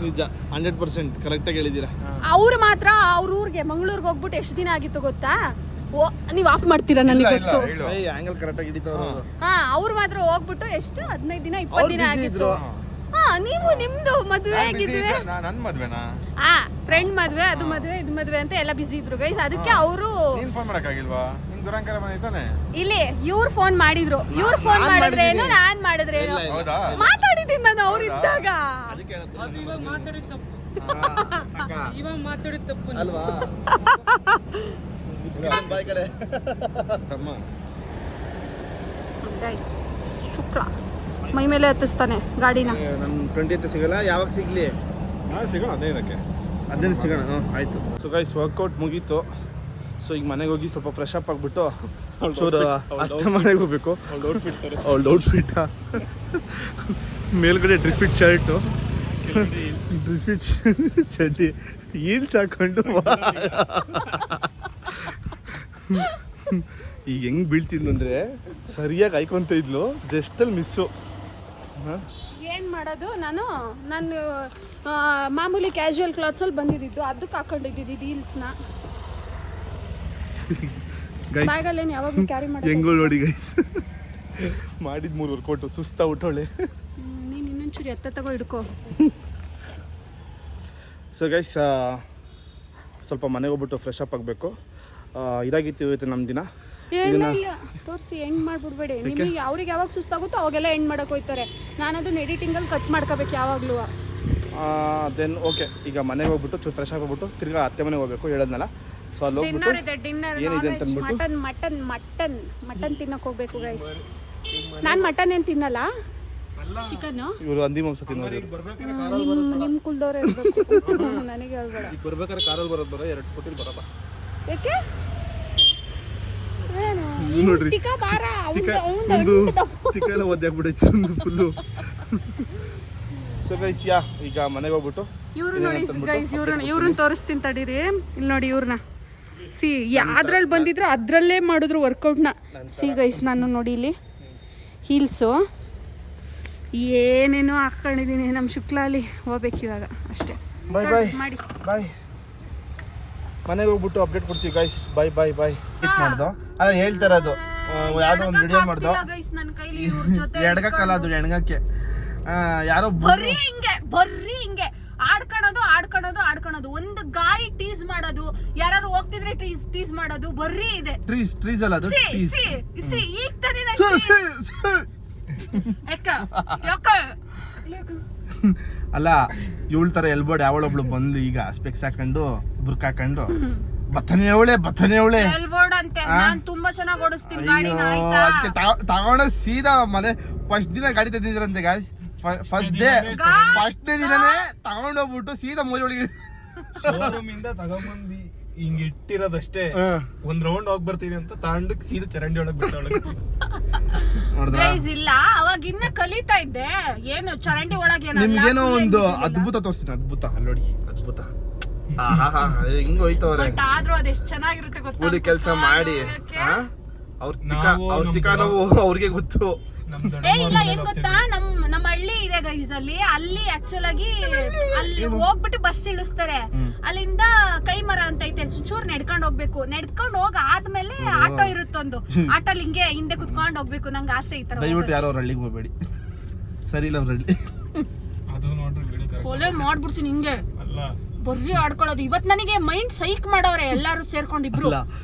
ನಿಜ, 100% ಕರೆಕ್ಟಾಗಿ ಹೇಳಿದ್ದೀರಾ. ಅವ್ರು ಮಾತ್ರ ಅವ್ರ ಊರಿಗೆ ಮಂಗಳೂರಿಗೆ ಹೋಗ್ಬಿಟ್ಟು ಎಷ್ಟು ದಿನ ಆಗಿತ್ತು ಗೊತ್ತಾ? ನೀವು ಆಫ್ ಮಾಡ್ತೀರಾ ನನಗೆ ಗೊತ್ತು. ಆಂಗಲ್ ಕರೆಕ್ಟಾಗಿ ಹಿಡಿತವ್ರು. ಅವ್ರು ಮಾತ್ರ ಹೋಗ್ಬಿಟ್ಟು ಎಷ್ಟು 15 ದಿನ 20 ದಿನ ಆಗಿತ್ತು. ನೀವು ನಿಮ್ದು ಮದುವೆ ಆಗಿದ್ವಿ, ನನ್ನ ಮದ್ವೆನಾ? ಫ್ರೆಂಡ್ ಮದ್ವೆ, ಅದು ಮದ್ವೆ, ಇದು ಮದ್ವೆ ಅಂತ ಎಲ್ಲ ಬಿಸಿ ಇದ್ರು ಗೈಸ್. ಅದಕ್ಕೆ ಅವರು ಫೋನ್ ಮಾಡಕ್ಕಾಗಿಲ್ವಾ? ನಿಮ್ ದುರಂಕಾರ ಬಂದಿದ್ದಾನೆ. ಇಲ್ಲಿ ಇವ್ರು ಫೋನ್ ಮಾಡಿದ್ರು, ಇವ್ರು ಫೋನ್ ಮಾಡಿದ್ರೇನು, ನಾನ್ ಮಾಡಿದ್ರೇನು? ಮಾತಾಡಿದ್ದೀನಿ ನಾನು ಅವ್ರಿದ್ದಾಗ. ಇವಾಗ ಮಾತಾಡಿದ ತಪ್ಪು, ಇವಾಗ ಮಾತಾಡಿದ ತಪ್ಪು ಅಲ್ವಾ? ಬಾಯ್ ಕಡೆ ತಮ್ಮ ಗೈಸ್, ಶುಕ್ಲ ಮೈ ಮೇಲೆ ಹತ್ತಿಸ್ತಾನೆ ಗಾಡಿನ. ನನ್ನ 20th ಸಿಗಲ್ಲ, ಯಾವಾಗ ಸಿಗ್ಲಿ? ಸಿಗೋಣ 15ಕ್ಕೆ. 15 ಸಿಗೋಣ. ಆಯ್ತು. ಸೊ ಗೈಸ್, ವರ್ಕೌಟ್ ಮುಗೀತು. ಸೊ ಈಗ ಮನೆಗೆ ಹೋಗಿ ಸ್ವಲ್ಪ ಫ್ರೆಶ್ ಅಪ್ ಆಗಿಬಿಟ್ಟು ಚೂರು ಅತ್ತೆ ಮನೆಗೆ ಹೋಗ್ಬೇಕು. ಅವ್ಳು ಔಟ್ಫಿಟ್ ಮೇಲ್ಗಡೆ ಡ್ರಿಫಿಟ್ ಶರ್ಟು, ಡ್ರಿಫಿಟ್ ಚಡ್ಡಿ, ಹೀಲ್ಸ್ ಹಾಕೊಂಡು ಈಗ ಹೆಂಗ್ ಬೀಳ್ತಿದ್ಲು ಸರಿಯಾಗಿ ಹಾಯ್ಕೊಂತ ಇದ್ಲು, ಜಸ್ಟಲ್ಲಿ ಮಿಸ್ಸು. ಏನ್ ಮಾಡೋದು, ನಾನು ಮಾಮೂಲಿ ಕ್ಯಾಶುವಲ್ ಕ್ಲಾತ್ಸಲ್ಲಿ ಬಂದಿದ್ದು, ಅದಕ್ಕೆ ಹಾಕೊಂಡಿದ್ದು ಹೀಲ್ಸ್ನ. ಬ್ಯಾಗಲ್ಲೇನು ಯಾವಾಗ ಕ್ಯಾರಿ ಮಾಡಿ ಹೆಂಗೋ ನೋಡಿ ಗೈಸ್, ಮಾಡಿದ 3 ವರ್ಕೌಟು ಸುಸ್ತಾ ಉಟ್ಟೋಳೆ. ನೀನು ಇನ್ನೊಂಚೂರು ಎತ್ತ ತಗೋ ಹಿಡ್ಕೋ. ಸೊ ಗೈಸ್, ಸ್ವಲ್ಪ ಮನೆಗೆ ಹೋಗ್ಬಿಟ್ಟು ಫ್ರೆಶ್ ಅಪ್ ಆಗಬೇಕು. ಇದಾಗಿತ್ತು ಇವತ್ತು ನಮ್ಮ ದಿನ. ಇಲ್ಲ ತೋರಿಸಿ ಎಂಡ್ ಮಾಡಿಬಿಡ್ಬೇಡಿ. ನಿಮಗೆ ಅವ್ರಿಗೆ ಯಾವಾಗ ಸುಸ್ತಾಗುತ್ತೋ ಅವಾಗೆಲ್ಲ ಎಂಡ್ ಮಾಡಕ್ಕೆ ಹೋಗ್ತಾರೆ. ನಾನು ಅದನ್ನ ಎಡಿಟಿಂಗಲ್ಲಿ ಕಟ್ ಮಾಡ್ಕೋಬೇಕು ಯಾವಾಗಲೂ. ದೆನ್ ಓಕೆ, ಈಗ ಮನೆಗೆ ಹೋಗ್ಬಿಟ್ಟು ಚೂರು ಫ್ರೆಶ್ ಆಗಿಬಿಟ್ಟು ತಿರ್ಗಾ ಅತ್ತೆ ಮನೆಗೆ ಹೋಗ್ಬೇಕು, ಹೇಳದ್ನಲ್ಲ. ಸೊ ಅಲ್ಲಿ ಹೋಗ್ಬಿಟ್ಟು ಡಿನ್ನರ್ ಏನಿದೆ ಅಂತ ಅಂದ್ಬಿಟ್ಟು ಮಟನ್ ತಿನ್ನಕ್ಕೆ ಹೋಗ್ಬೇಕು ಗೈಸ್. ನಾನು ಮಟನ್ ಏನು ತಿನ್ನಲ್ಲ, ಚಿಕನ್ನು. ಇವರು ಹಂದಿ ಮಾಂಸ ತಿನ್ನೋರು. ನಿಮ್ಮ ಕುಲ್ದವ್ರೆ ಇರಬೇಕು, ನನಗೆ ಹೇಳ್ಬೇಡ. ಈಗ ಬರ್ಬೇಕಾದ್ರೆ ಕಾರಲ್ಲಿ ಬರೋದು 2 ಸ್ಕೂಟಿಲಿ ಬರಲ್ಲ. ಯಾಕೆ ಏನು ನೋಡ್ರಿ. ಟಿಕಾ ಬಾರ ಒಂದು ತಿಕ್ಕೆಲ್ಲ ಒದ್ದಾಗ್ಬಿಡೈತೆ ಒಂದು ಫುಲ್ಲು. ಸೊ ಗೈಸ್ ಈಗ ಮನೆಗೆ ಹೋಗ್ಬಿಟ್ಟು ಇವ್ರು ನೋಡಿ ಗೈಸ್, ಇವ್ರನ್ನ ತೋರಿಸ್ತೀನಿ ತಡೀರಿ. ಇಲ್ಲಿ ನೋಡಿ ಇವ್ರನ್ನ ಸಿ ಯಾವ್ದ್ರಲ್ಲಿ ಬಂದಿದ್ರು ಅದ್ರಲ್ಲೇ ಮಾಡಿದ್ರು ವರ್ಕೌಟ್ನ. ಸಿ ಗೈಸ್ ನಾನು ನೋಡಿ ಇಲ್ಲಿ ಹೀಲ್ಸು ಏನೇನೋ ಹಾಕೊಂಡಿದ್ದೀನಿ. ನಮ್ಮ ಶುಕ್ಲಾಲಿ ಹೋಗ್ಬೇಕು ಇವಾಗ ಅಷ್ಟೇ. ಬಾಯ್ ಬಾಯ್ ಮಾಡಿ ಬಾಯ್. ಮನೆಗೆ ಹೋಗ್ಬಿಟ್ಟು ಅಪ್ಡೇಟ್ ಕೊಡ್ತೀವಿ ಗೈಸ್. ಬಾಯ್ ಬಾಯ್ ಬಾಯ್. ಹಿಟ್ ಮಾಡ್ದೋ ಅದ ಹೇಳ್ತಾ ಇರೋದು, ಯಾವುದೋ ಒಂದು ವಿಡಿಯೋ ಮಾಡ್ದೋ. ಗೈಸ್ ನನ್ನ ಕೈಲಿ ಇವ್ರ ಜೊತೆ ಎಡಗಕ್ಕಲ್ಲ ಅದು ಎಣ್ಗಕ್ಕೆ. ಯಾರೋ ಬರ್ರಿ ಹಿಂಗೆ ಆಡ್ಕೊಳೋದು ಒಂದು ಗಾಡಿ ಟೀಸ್ ಮಾಡೋದು, ಯಾರು ಹೋಗ್ತಿದ್ರೆ ಟೀಸ್ ಮಾಡೋದು ಬರ್ರಿ ಇದೆ. ಟ್ರೀಸ್ ಅಲ್ಲ ಅದು ಟೀಸ್. ಈಗ ತಾನೇ ಅಲ್ಲ ಇವಳ ತರ ಎಲ್ಬೋರ್ಡ್ ಯಾವಳೊಬ್ಳು ಬಂದ್ಲು ಈಗ ಸ್ಪೆಕ್ಸ್ ಹಾಕೊಂಡು ಬುರ್ಕ್ ಹಾಕೊಂಡು ಬತ್ತನೆ ಅವಳೆ ಎಲ್ಬೋರ್ಡ್ ಅಂತೆ. ನಾನ್ ತುಂಬಾ ಚೆನ್ನಾಗಿ ಓಡಿಸ್ತೀನಿ ಗಾಡಿನ, ಆಯ್ತಾ? ಅದಕ್ಕೆ ತಗೊಂಡ ಸೀದಾ ಮನೆ ಫಸ್ಟ್ ದಿನ ಗಾಡಿ ತಂದಿದ್ರಂತೆ ಗಾಡಿ. ಫಸ್ಟ್ ಡೇ ದಿನನೇ ತಗೊಂಡೋಗ್ಬಿಟ್ಟು ಸೀದಾ ಮೂಲೆ ಒಳಗೆ ಶೋರೂಮ್ ಇಂದ ತಗೊಂಬಂದಿ ಹಿಂಗ್ ಇಟ್ಟಿರೋದಷ್ಟೇ. ಒಂದ್ ರೌಂಡ್ ಹೋಗ್ ಬರ್ತೀನಿ ಅಂತ ತಗೊಂಡು ಸೀದಾ ಚರಂಡಿ ಒಳಗ್ ಬಿಟ್ಟವಳಗೆ. ಗೈಸ್ ಇಲ್ಲ, ಅವಾಗ ಇನ್ನ ಕಲಿತಾ ಇದ್ದೆ. ಏನು ಚರಂಡಿ ಒಳಗೆ ನಿಮ್ಗೇನೋ ಒಂದು ಅದ್ಭುತ ತೋರಿಸ್ತೀನಿ. ಅದ್ಭುತ ಅಲ್ಲಿ ನೋಡಿ, ಅದ್ಭುತ. ಹಿಂಗ ಹೋಯ್ತವ್ರೆ. ಆದ್ರೂ ಅದೆಷ್ಟು ಚೆನ್ನಾಗಿರುತ್ತೆ ಗೊತ್ತಾ? ಕೂಲಿ ಕೆಲಸ ಮಾಡಿ ಅವ್ರ ತಿಕ್ಕ ನೋವು ಅವ್ರಿಗೆ ಗೊತ್ತು. ಇಲ್ಲ ಏನ್ ಗೊತ್ತಾ, ನಮ್ಮ ಹಳ್ಳಿ ಇದೆ ಗೈಸ್, ಅಲ್ಲಿ ಆಕ್ಚುಲ್ ಆಗಿ ಅಲ್ಲಿ ಹೋಗ್ಬಿಟ್ಟು ಬಸ್ ಇಳಿಸ್ತಾರೆ. ಅಲ್ಲಿಂದ ಕೈ ಮರ ಅಂತ ಐತೆ, ಚೂರ್ ನಡ್ಕೊಂಡ್ ಹೋಗ್ಬೇಕು. ನಡ್ಕೊಂಡ್ ಹೋಗ್ ಆದ್ಮೇಲೆ ಆಟೋ ಇರುತ್ತೊಂದು, ಆಟೋಲ್ ಹಿಂಗೆ ಹಿಂದೆ ಕುತ್ಕೊಂಡ್ ಹೋಗ್ಬೇಕು. ನಂಗೆ ಆಸೆ ಈ ತರ. ದಯವಿಟ್ಟು ಯಾರೋ ಅವ್ರ ಹಳ್ಳಿಗೆ ಹೋಗ್ಬೇಡಿ, ಸರಿ ಇಲ್ಲ ಅವ್ರ ಹಳ್ಳಿ. ಅದು ನೋಡ್ರಿ ಕೊಲೆ ಮಾಡ್ಬಿಡ್ತೀನಿ ಹಿಂಗೆ ಬರ್ರಿ ಆಡ್ಕೊಳ್ಳೋದು. ಇವತ್ ನನಗೆ ಮೈಂಡ್ ಸೈಕ್ ಮಾಡವ್ರೆ ಎಲ್ಲಾರು ಸೇರ್ಕೊಂಡಿಬ್ರು.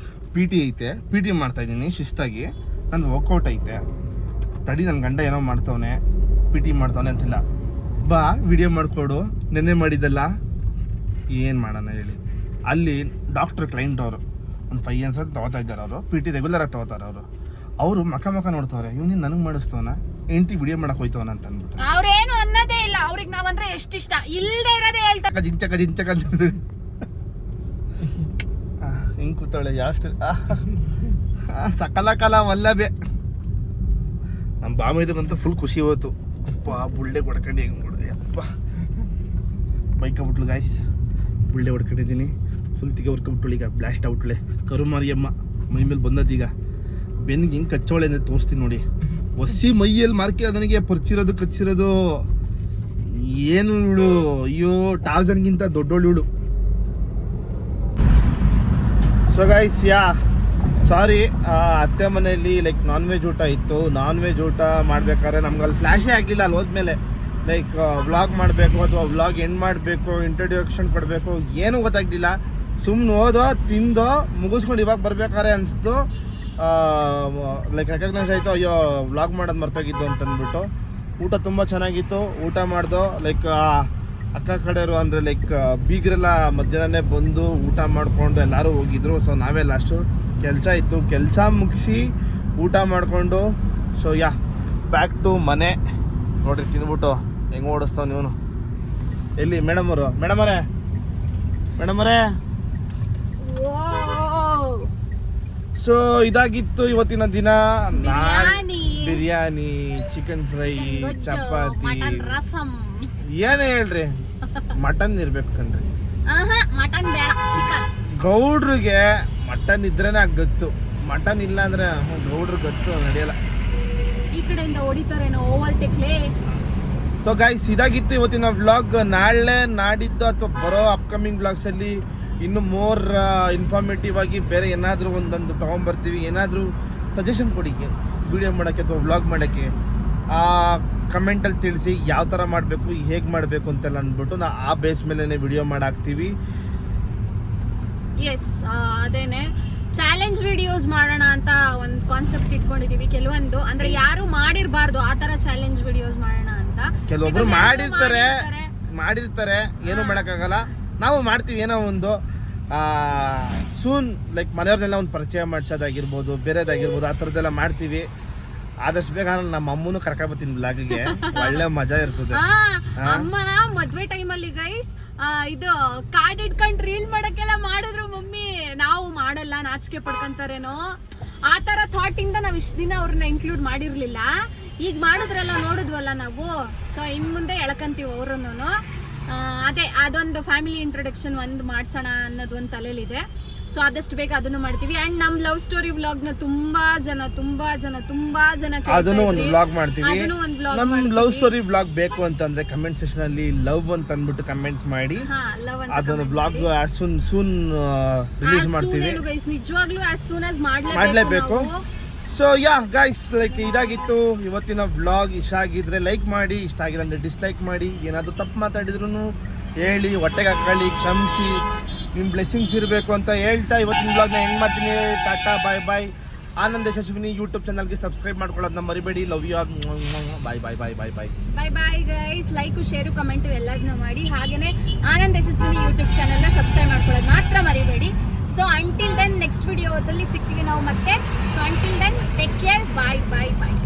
PT ಐತೆ, PT ಮಾಡ್ತಾ ಇದೀನಿ ಶಿಸ್ತಾಗಿ. ನಂದು ವರ್ಕೌಟ್ ಐತೆ. ತಡಿ ನನ್ನ ಗಂಡ ಏನೋ ಮಾಡ್ತವನೆ, PT ಮಾಡ್ತವನೆ ಅಂತಿಲ್ಲ. ಬಾ ವಿಡಿಯೋ ಮಾಡ್ಕೊಡು, ನೆನ್ನೆ ಮಾಡಿದ್ದಲ್ಲ. ಏನು ಮಾಡೋಣ ಹೇಳಿ. ಅಲ್ಲಿ ಡಾಕ್ಟರ್ ಕ್ಲೈಂಟ್ ಅವರು ಒಂದು 5 ಅನ್ಸ ತಗೋತಾ ಇದ್ದಾರೆ. ಅವರು PT ರೆಗ್ಯುಲರ್ ಆಗಿ ತಗೋತಾರೆ. ಅವರು ಮಕ ನೋಡ್ತವ್ರೆ, ಇವನಿಗೆ ನನಗೆ ಮಾಡಿಸ್ತವನ ಹೆಂಡತಿ ವಿಡಿಯೋ ಮಾಡಕ್ ಹೋಯ್ತವನ ಅಂತ ಅಂದ್ಬಿಟ್ಟು. ಅವ್ರೇನು ಅನ್ನೋದೇ ಇಲ್ಲ, ಅವ್ರಿಗೆ ನಾವಂದ್ರೆ ಎಷ್ಟಿಷ್ಟ ಇಲ್ದೇ ಇರೋದೇ ಹೇಳ್ತಾರೆ. ಜಿಂಚಕ ಹಿಂಗ್ ಕೂತಾಳೆ ಯಾಷ್ಟು ಸಕಲ ಕಲ ವಲ್ಲಭೆ. ನಮ್ಮ ಬಾಮಿದಂತೂ ಫುಲ್ ಖುಷಿ ಹೋಯ್ತು. ಅಪ್ಪ ಬುಳ್ಳೆ ಹೊಡ್ಕೊಂಡು ಹೆಂಗ್ ನೋಡಿದೆ ಅಪ್ಪ. ಬೈಕ್ ಬಿಟ್ಲು ಗಾಯ್ಸ್, ಬುಳ್ಳೆ ಹೊಡ್ಕೊಂಡಿದ್ದೀನಿ. ಫುಲ್ ತಿಗ ಹೊಡ್ಕೊಬಿಟ್ಳು. ಈಗ ಬ್ಲಾಸ್ಟ್ ಔಟ್ಲೆ ಕರುಮಾರಿಯಮ್ಮ ಮೈ ಮೇಲೆ ಬಂದದ್ದೀಗ. ಬೆನ್ನಿಗೆ ಹೆಂಗೆ ಕಚ್ಚೋಳೆ ಅಂದರೆ ತೋರಿಸ್ತೀನಿ ನೋಡಿ. ಹೊಸಿ ಮೈಯಲ್ಲಿ ಮಾರ್ಕೆ ನನಗೆ ಕಚ್ಚಿರೋದು ಏನು ಇವಳು. ಅಯ್ಯೋ ಟಾರ್ಜನ್ಗಿಂತ ದೊಡ್ಡೋಳು ಇವಳು. ಸೊ ಗೈಸ್ ಸಾರಿ, ಅತ್ತೆ ಮನೆಯಲ್ಲಿ ಲೈಕ್ ನಾನ್ ವೆಜ್ ಊಟ ಇತ್ತು. ನಾನ್ ವೆಜ್ ಊಟ ಮಾಡ್ಬೇಕಾದ್ರೆ ನಮ್ಗೆ ಅಲ್ಲಿ ಫ್ಲ್ಯಾಶೇ ಆಗಲಿಲ್ಲ. ಅಲ್ಲಿ ಹೋದ್ಮೇಲೆ ಲೈಕ್ ವ್ಲಾಗ್ ಮಾಡಬೇಕು ಅಥವಾ ವ್ಲಾಗ್ ಎಂಡ್ ಮಾಡಬೇಕು, ಇಂಟ್ರೊಡ್ಯೂಕ್ಷನ್ ಕೊಡಬೇಕು, ಏನೂ ಗೊತ್ತಾಗಲಿಲ್ಲ. ಸುಮ್ಮನೆ ಓದೋ ತಿಂದೋ ಮುಗಿಸ್ಕೊಂಡು ಇವಾಗ ಬರ್ಬೇಕಾರೆ ಅನಿಸ್ತು. ಲೈಕ್ ರೆಕಗ್ನೈಸ್ ಆಯಿತು, ಅಯ್ಯೋ ವ್ಲಾಗ್ ಮಾಡೋದು ಮರ್ತೋಗಿದ್ದು ಅಂತಂದ್ಬಿಟ್ಟು. ಊಟ ತುಂಬ ಚೆನ್ನಾಗಿತ್ತು. ಊಟ ಮಾಡ್ದೋ ಲೈಕ್ ಅಕ್ಕ ಕಡೆಯವರು ಅಂದರೆ ಲೈಕ್ ಬೀಗರೆಲ್ಲ ಮಧ್ಯಾಹ್ನನೇ ಬಂದು ಊಟ ಮಾಡಿಕೊಂಡು ಎಲ್ಲರೂ ಹೋಗಿದ್ರು. ಸೊ ನಾವೇ ಲಾಸ್ಟು ಕೆಲಸ ಇತ್ತು, ಕೆಲಸ ಮುಗಿಸಿ ಊಟ ಮಾಡಿಕೊಂಡು ಸೊ ಬ್ಯಾಕ್ ಟು ಮನೆ. ನೋಡ್ರಿ ತಿಂದ್ಬಿಟ್ಟು ಹೆಂಗೆ ಓಡಿಸ್ತಾವ ನೀನು. ಎಲ್ಲಿ ಮೇಡಮರೇ ಸೊ ಇದಾಗಿತ್ತು ಇವತ್ತಿನ ದಿನ. Biryani, chicken fry, chapati, rasam. ಏನೇ ಹೇಳ್ರಿ, ಮಟನ್ ಇರ್ಬೇಕು ಕಣ್ರಿ. ಮಟನ್ ಬೇಡ, ಚಿಕನ್. ಗೌಡ್ರಿಗೆ ಮಟನ್ ಇದ್ರೇನೆ ಗತ್ತು. ಮಟನ್ ಇಲ್ಲ ಅಂದ್ರೆ ಗೌಡ್ರ ಗತ್ತು ನಡೆಯಲ್ಲ. ಈ ಕಡೆಯಿಂದ ಹೊಡಿತಾರೇನೋ ಓವರ್ಟೇಕ್ಲೇ. ಸೊ ಗೈಸ್ ಇದಾಗಿತ್ತು ಇವತ್ತಿನ ವ್ಲಾಗ್. ನಾಳೆ ನಾಡಿದ್ದು ಅಥವಾ ಬರೋ ಅಪ್ಕಮಿಂಗ್ ವ್ಲಾಗ್ಸಲ್ಲಿ ಇನ್ನು ಮೋರ್ ಇನ್ಫಾರ್ಮೇಟಿವ್ ಆಗಿ ಬೇರೆ ಏನಾದರೂ ಒಂದೊಂದು ತೊಗೊಂಬರ್ತೀವಿ. ಏನಾದರೂ ಸಜೆಷನ್ ಕೊಡಿ ವಿಡಿಯೋ ಮಾಡೋಕ್ಕೆ ಅಥವಾ ವ್ಲಾಗ್ ಮಾಡೋಕ್ಕೆ. ಕಮೆಂಟಲ್ಲಿ ತಿಳಿಸಿ ಯಾವ ಥರ ಮಾಡಬೇಕು, ಹೇಗೆ ಮಾಡಬೇಕು ಅಂತೆಲ್ಲ ಅಂದ್ಬಿಟ್ಟು ಆ ಬೇಸ್ ಮೇಲೇ ವಿಡಿಯೋ ಮಾಡಾಕ್ತೀವಿ. ಎಸ್, ಅದೇನೆ ಚಾಲೆಂಜ್ ವಿಡಿಯೋಸ್ ಮಾಡೋಣ ಅಂತ ಒಂದು ಕಾನ್ಸೆಪ್ಟ್ ಇಟ್ಕೊಂಡಿದೀವಿ. ಕೆಲವೊಂದು ಅಂದ್ರೆ ಯಾರು ಮಾಡಿರಬಾರ್ದು ಆ ಥರ ಚಾಲೆಂಜ್ ವಿಡಿಯೋಸ್ ಮಾಡೋಣ ಅಂತ. ಕೆಲವೊಬ್ರು ಮಾಡಿರ್ತಾರೆ ಏನು ಮಾಡೋಕ್ಕಾಗಲ್ಲ. ನಾವು ಮಾಡ್ತೀವಿ ಏನೋ ಒಂದು ಸೂನ್ ಲೈಕ್ ಮನೆಯವ್ರನ್ನೆಲ್ಲ ಒಂದು ಪರಿಚಯ ಮಾಡಿಸೋದಾಗಿರ್ಬೋದು, ಬೇರೆದಾಗಿರ್ಬೋದು, ಆ ಥರದ್ದೆಲ್ಲ ಮಾಡ್ತೀವಿ. ಆದಷ್ಟು ಬೇಗ ನಮ್ಮ ಅಮ್ಮನೂ ಕರ್ಕೊಂಡ್ಬರ್ತೀನಿ ಬ್ಲಾಗಿಗೆ. ಒಳ್ಳೆ ಮಜಾ ಇರ್ತದೆ. ಅಮ್ಮ ಮದ್ವೆ ಟೈಮಲ್ಲಿ ಗೈಸ್ ಇದು ಕಾರ್ಡ್ ಇಟ್ಕೊಂಡು ರೀಲ್ ಮಾಡಕ್ಕೆಲ್ಲ ಮಾಡಿದ್ರು ಮಮ್ಮಿ. ನಾವು ಮಾಡಲ್ಲ, ನಾಚಿಕೆ ಪಡ್ಕೊಂತಾರೇನೋ ಆ ಥರ ಥಾಟಿಂದ ನಾವು ಇಷ್ಟು ದಿನ ಅವ್ರನ್ನ ಇನ್ಕ್ಲೂಡ್ ಮಾಡಿರಲಿಲ್ಲ. ಈಗ ಮಾಡಿದ್ರಲ್ಲ, ನೋಡಿದ್ವಲ್ಲ ನಾವು. ಸೊ ಇನ್ನು ಮುಂದೆ ಎಳ್ಕೊಂತೀವಿ ಅವ್ರನ್ನೂ. ಅದೇ ಅದೊಂದು ಫ್ಯಾಮಿಲಿ ಇಂಟ್ರೊಡಕ್ಷನ್ ಒಂದು ಮಾಡ್ಸೋಣ ಅನ್ನೋದು ಒಂದು ತಲೆಯಲ್ಲಿದೆ. ಸೊ ಆದಷ್ಟು ಬೇಗ ಅದನ್ನು ಮಾಡ್ತೀವಿ. ಆ್ಯಂಡ್ ನಮ್ಮ ಲವ್ ಸ್ಟೋರಿ ವ್ಲಾಗ್ನ ತುಂಬಾ ಜನ ಅದನ್ನು ಒಂದು ವ್ಲಾಗ್ ಮಾಡ್ತೀವಿ. ಅದನ್ನು ಒಂದು ವ್ಲಾಗ್ ನಮ್ಮ ಲವ್ ಸ್ಟೋರಿ ವ್ಲಾಗ್ ಬೇಕು ಅಂತಂದ್ರೆ ಕಮೆಂಟ್ ಸೆಕ್ಷನ್ ಅಲ್ಲಿ ಲವ್ ಅಂತ ಅಂದ್ಬಿಟ್ಟು ಕಮೆಂಟ್ ಮಾಡಿ. ಲವ್ ಅಂತ ಅದೊಂದು ಬ್ಲಾಗ್ ಸೂನ್ ರಿಲೀಸ್ ಮಾಡ್ತೀವಿ. ನಿಜವಾಗ್ಲೂ ಆಸ್ ಸೂನ್ ಆಸ್ ಮಾಡಲೇಬೇಕು. ಸೊ ಯಾ ಗೈಸ್, ಲೈಕ್ ಇದಾಗಿತ್ತು ಇವತ್ತಿನ ವ್ಲಾಗ್. ಇಷ್ಟ ಆಗಿದ್ರೆ ಲೈಕ್ ಮಾಡಿ, ಇಷ್ಟ ಆಗಿಲ್ಲ ಅಂದರೆ ಡಿಸ್ಲೈಕ್ ಮಾಡಿ. ಏನಾದರೂ ತಪ್ಪು ಮಾತಾಡಿದ್ರು ಹೇಳಿ, ಹೊಟ್ಟೆಗೆ ಹಾಕೊಳ್ಳಿ, ಕ್ಷಮಿಸಿ. ನಿಮ್ಮ ಬ್ಲೆಸ್ಸಿಂಗ್ಸ್ ಇರಬೇಕು ಅಂತ ಹೇಳ್ತಾ ಇವತ್ತಿನ ವ್ಲಾಗ್ನ ಹೆಂಗೆ ಮಾಡ್ತೀನಿ. Tata, bye bye. Anand Yashaswini YouTube ಚಾನಲ್ಗೆ ಸಬ್ಸ್ಕ್ರೈಬ್ ಮಾಡ್ಕೊಳ್ಳೋದನ್ನ ಮರಿಬೇಡಿ. Love you. Bye bye bye bye bye bye bye guys. Like, share, comment ಎಲ್ಲದನ್ನೂ ಮಾಡಿ. ಹಾಗೆಯೇ ಆನಂದ್ ಯಶಸ್ವಿನಿ ಯೂಟ್ಯೂಬ್ ಚಾನಲ್ನ ಸಬ್ಸ್ಕ್ರೈಬ್ ಮಾಡ್ಕೊಳ್ಳೋದು ಮಾತ್ರ ಮರಿಬೇಡಿ. ಸೊ ಅಂಟಿಲ್ ದೆನ್ ನೆಕ್ಸ್ಟ್ ವಿಡಿಯೋದಲ್ಲಿ ಸಿಗ್ತೀವಿ ನಾವು ಮತ್ತೆ. So until then take care. Bye bye ಬಾಯ್.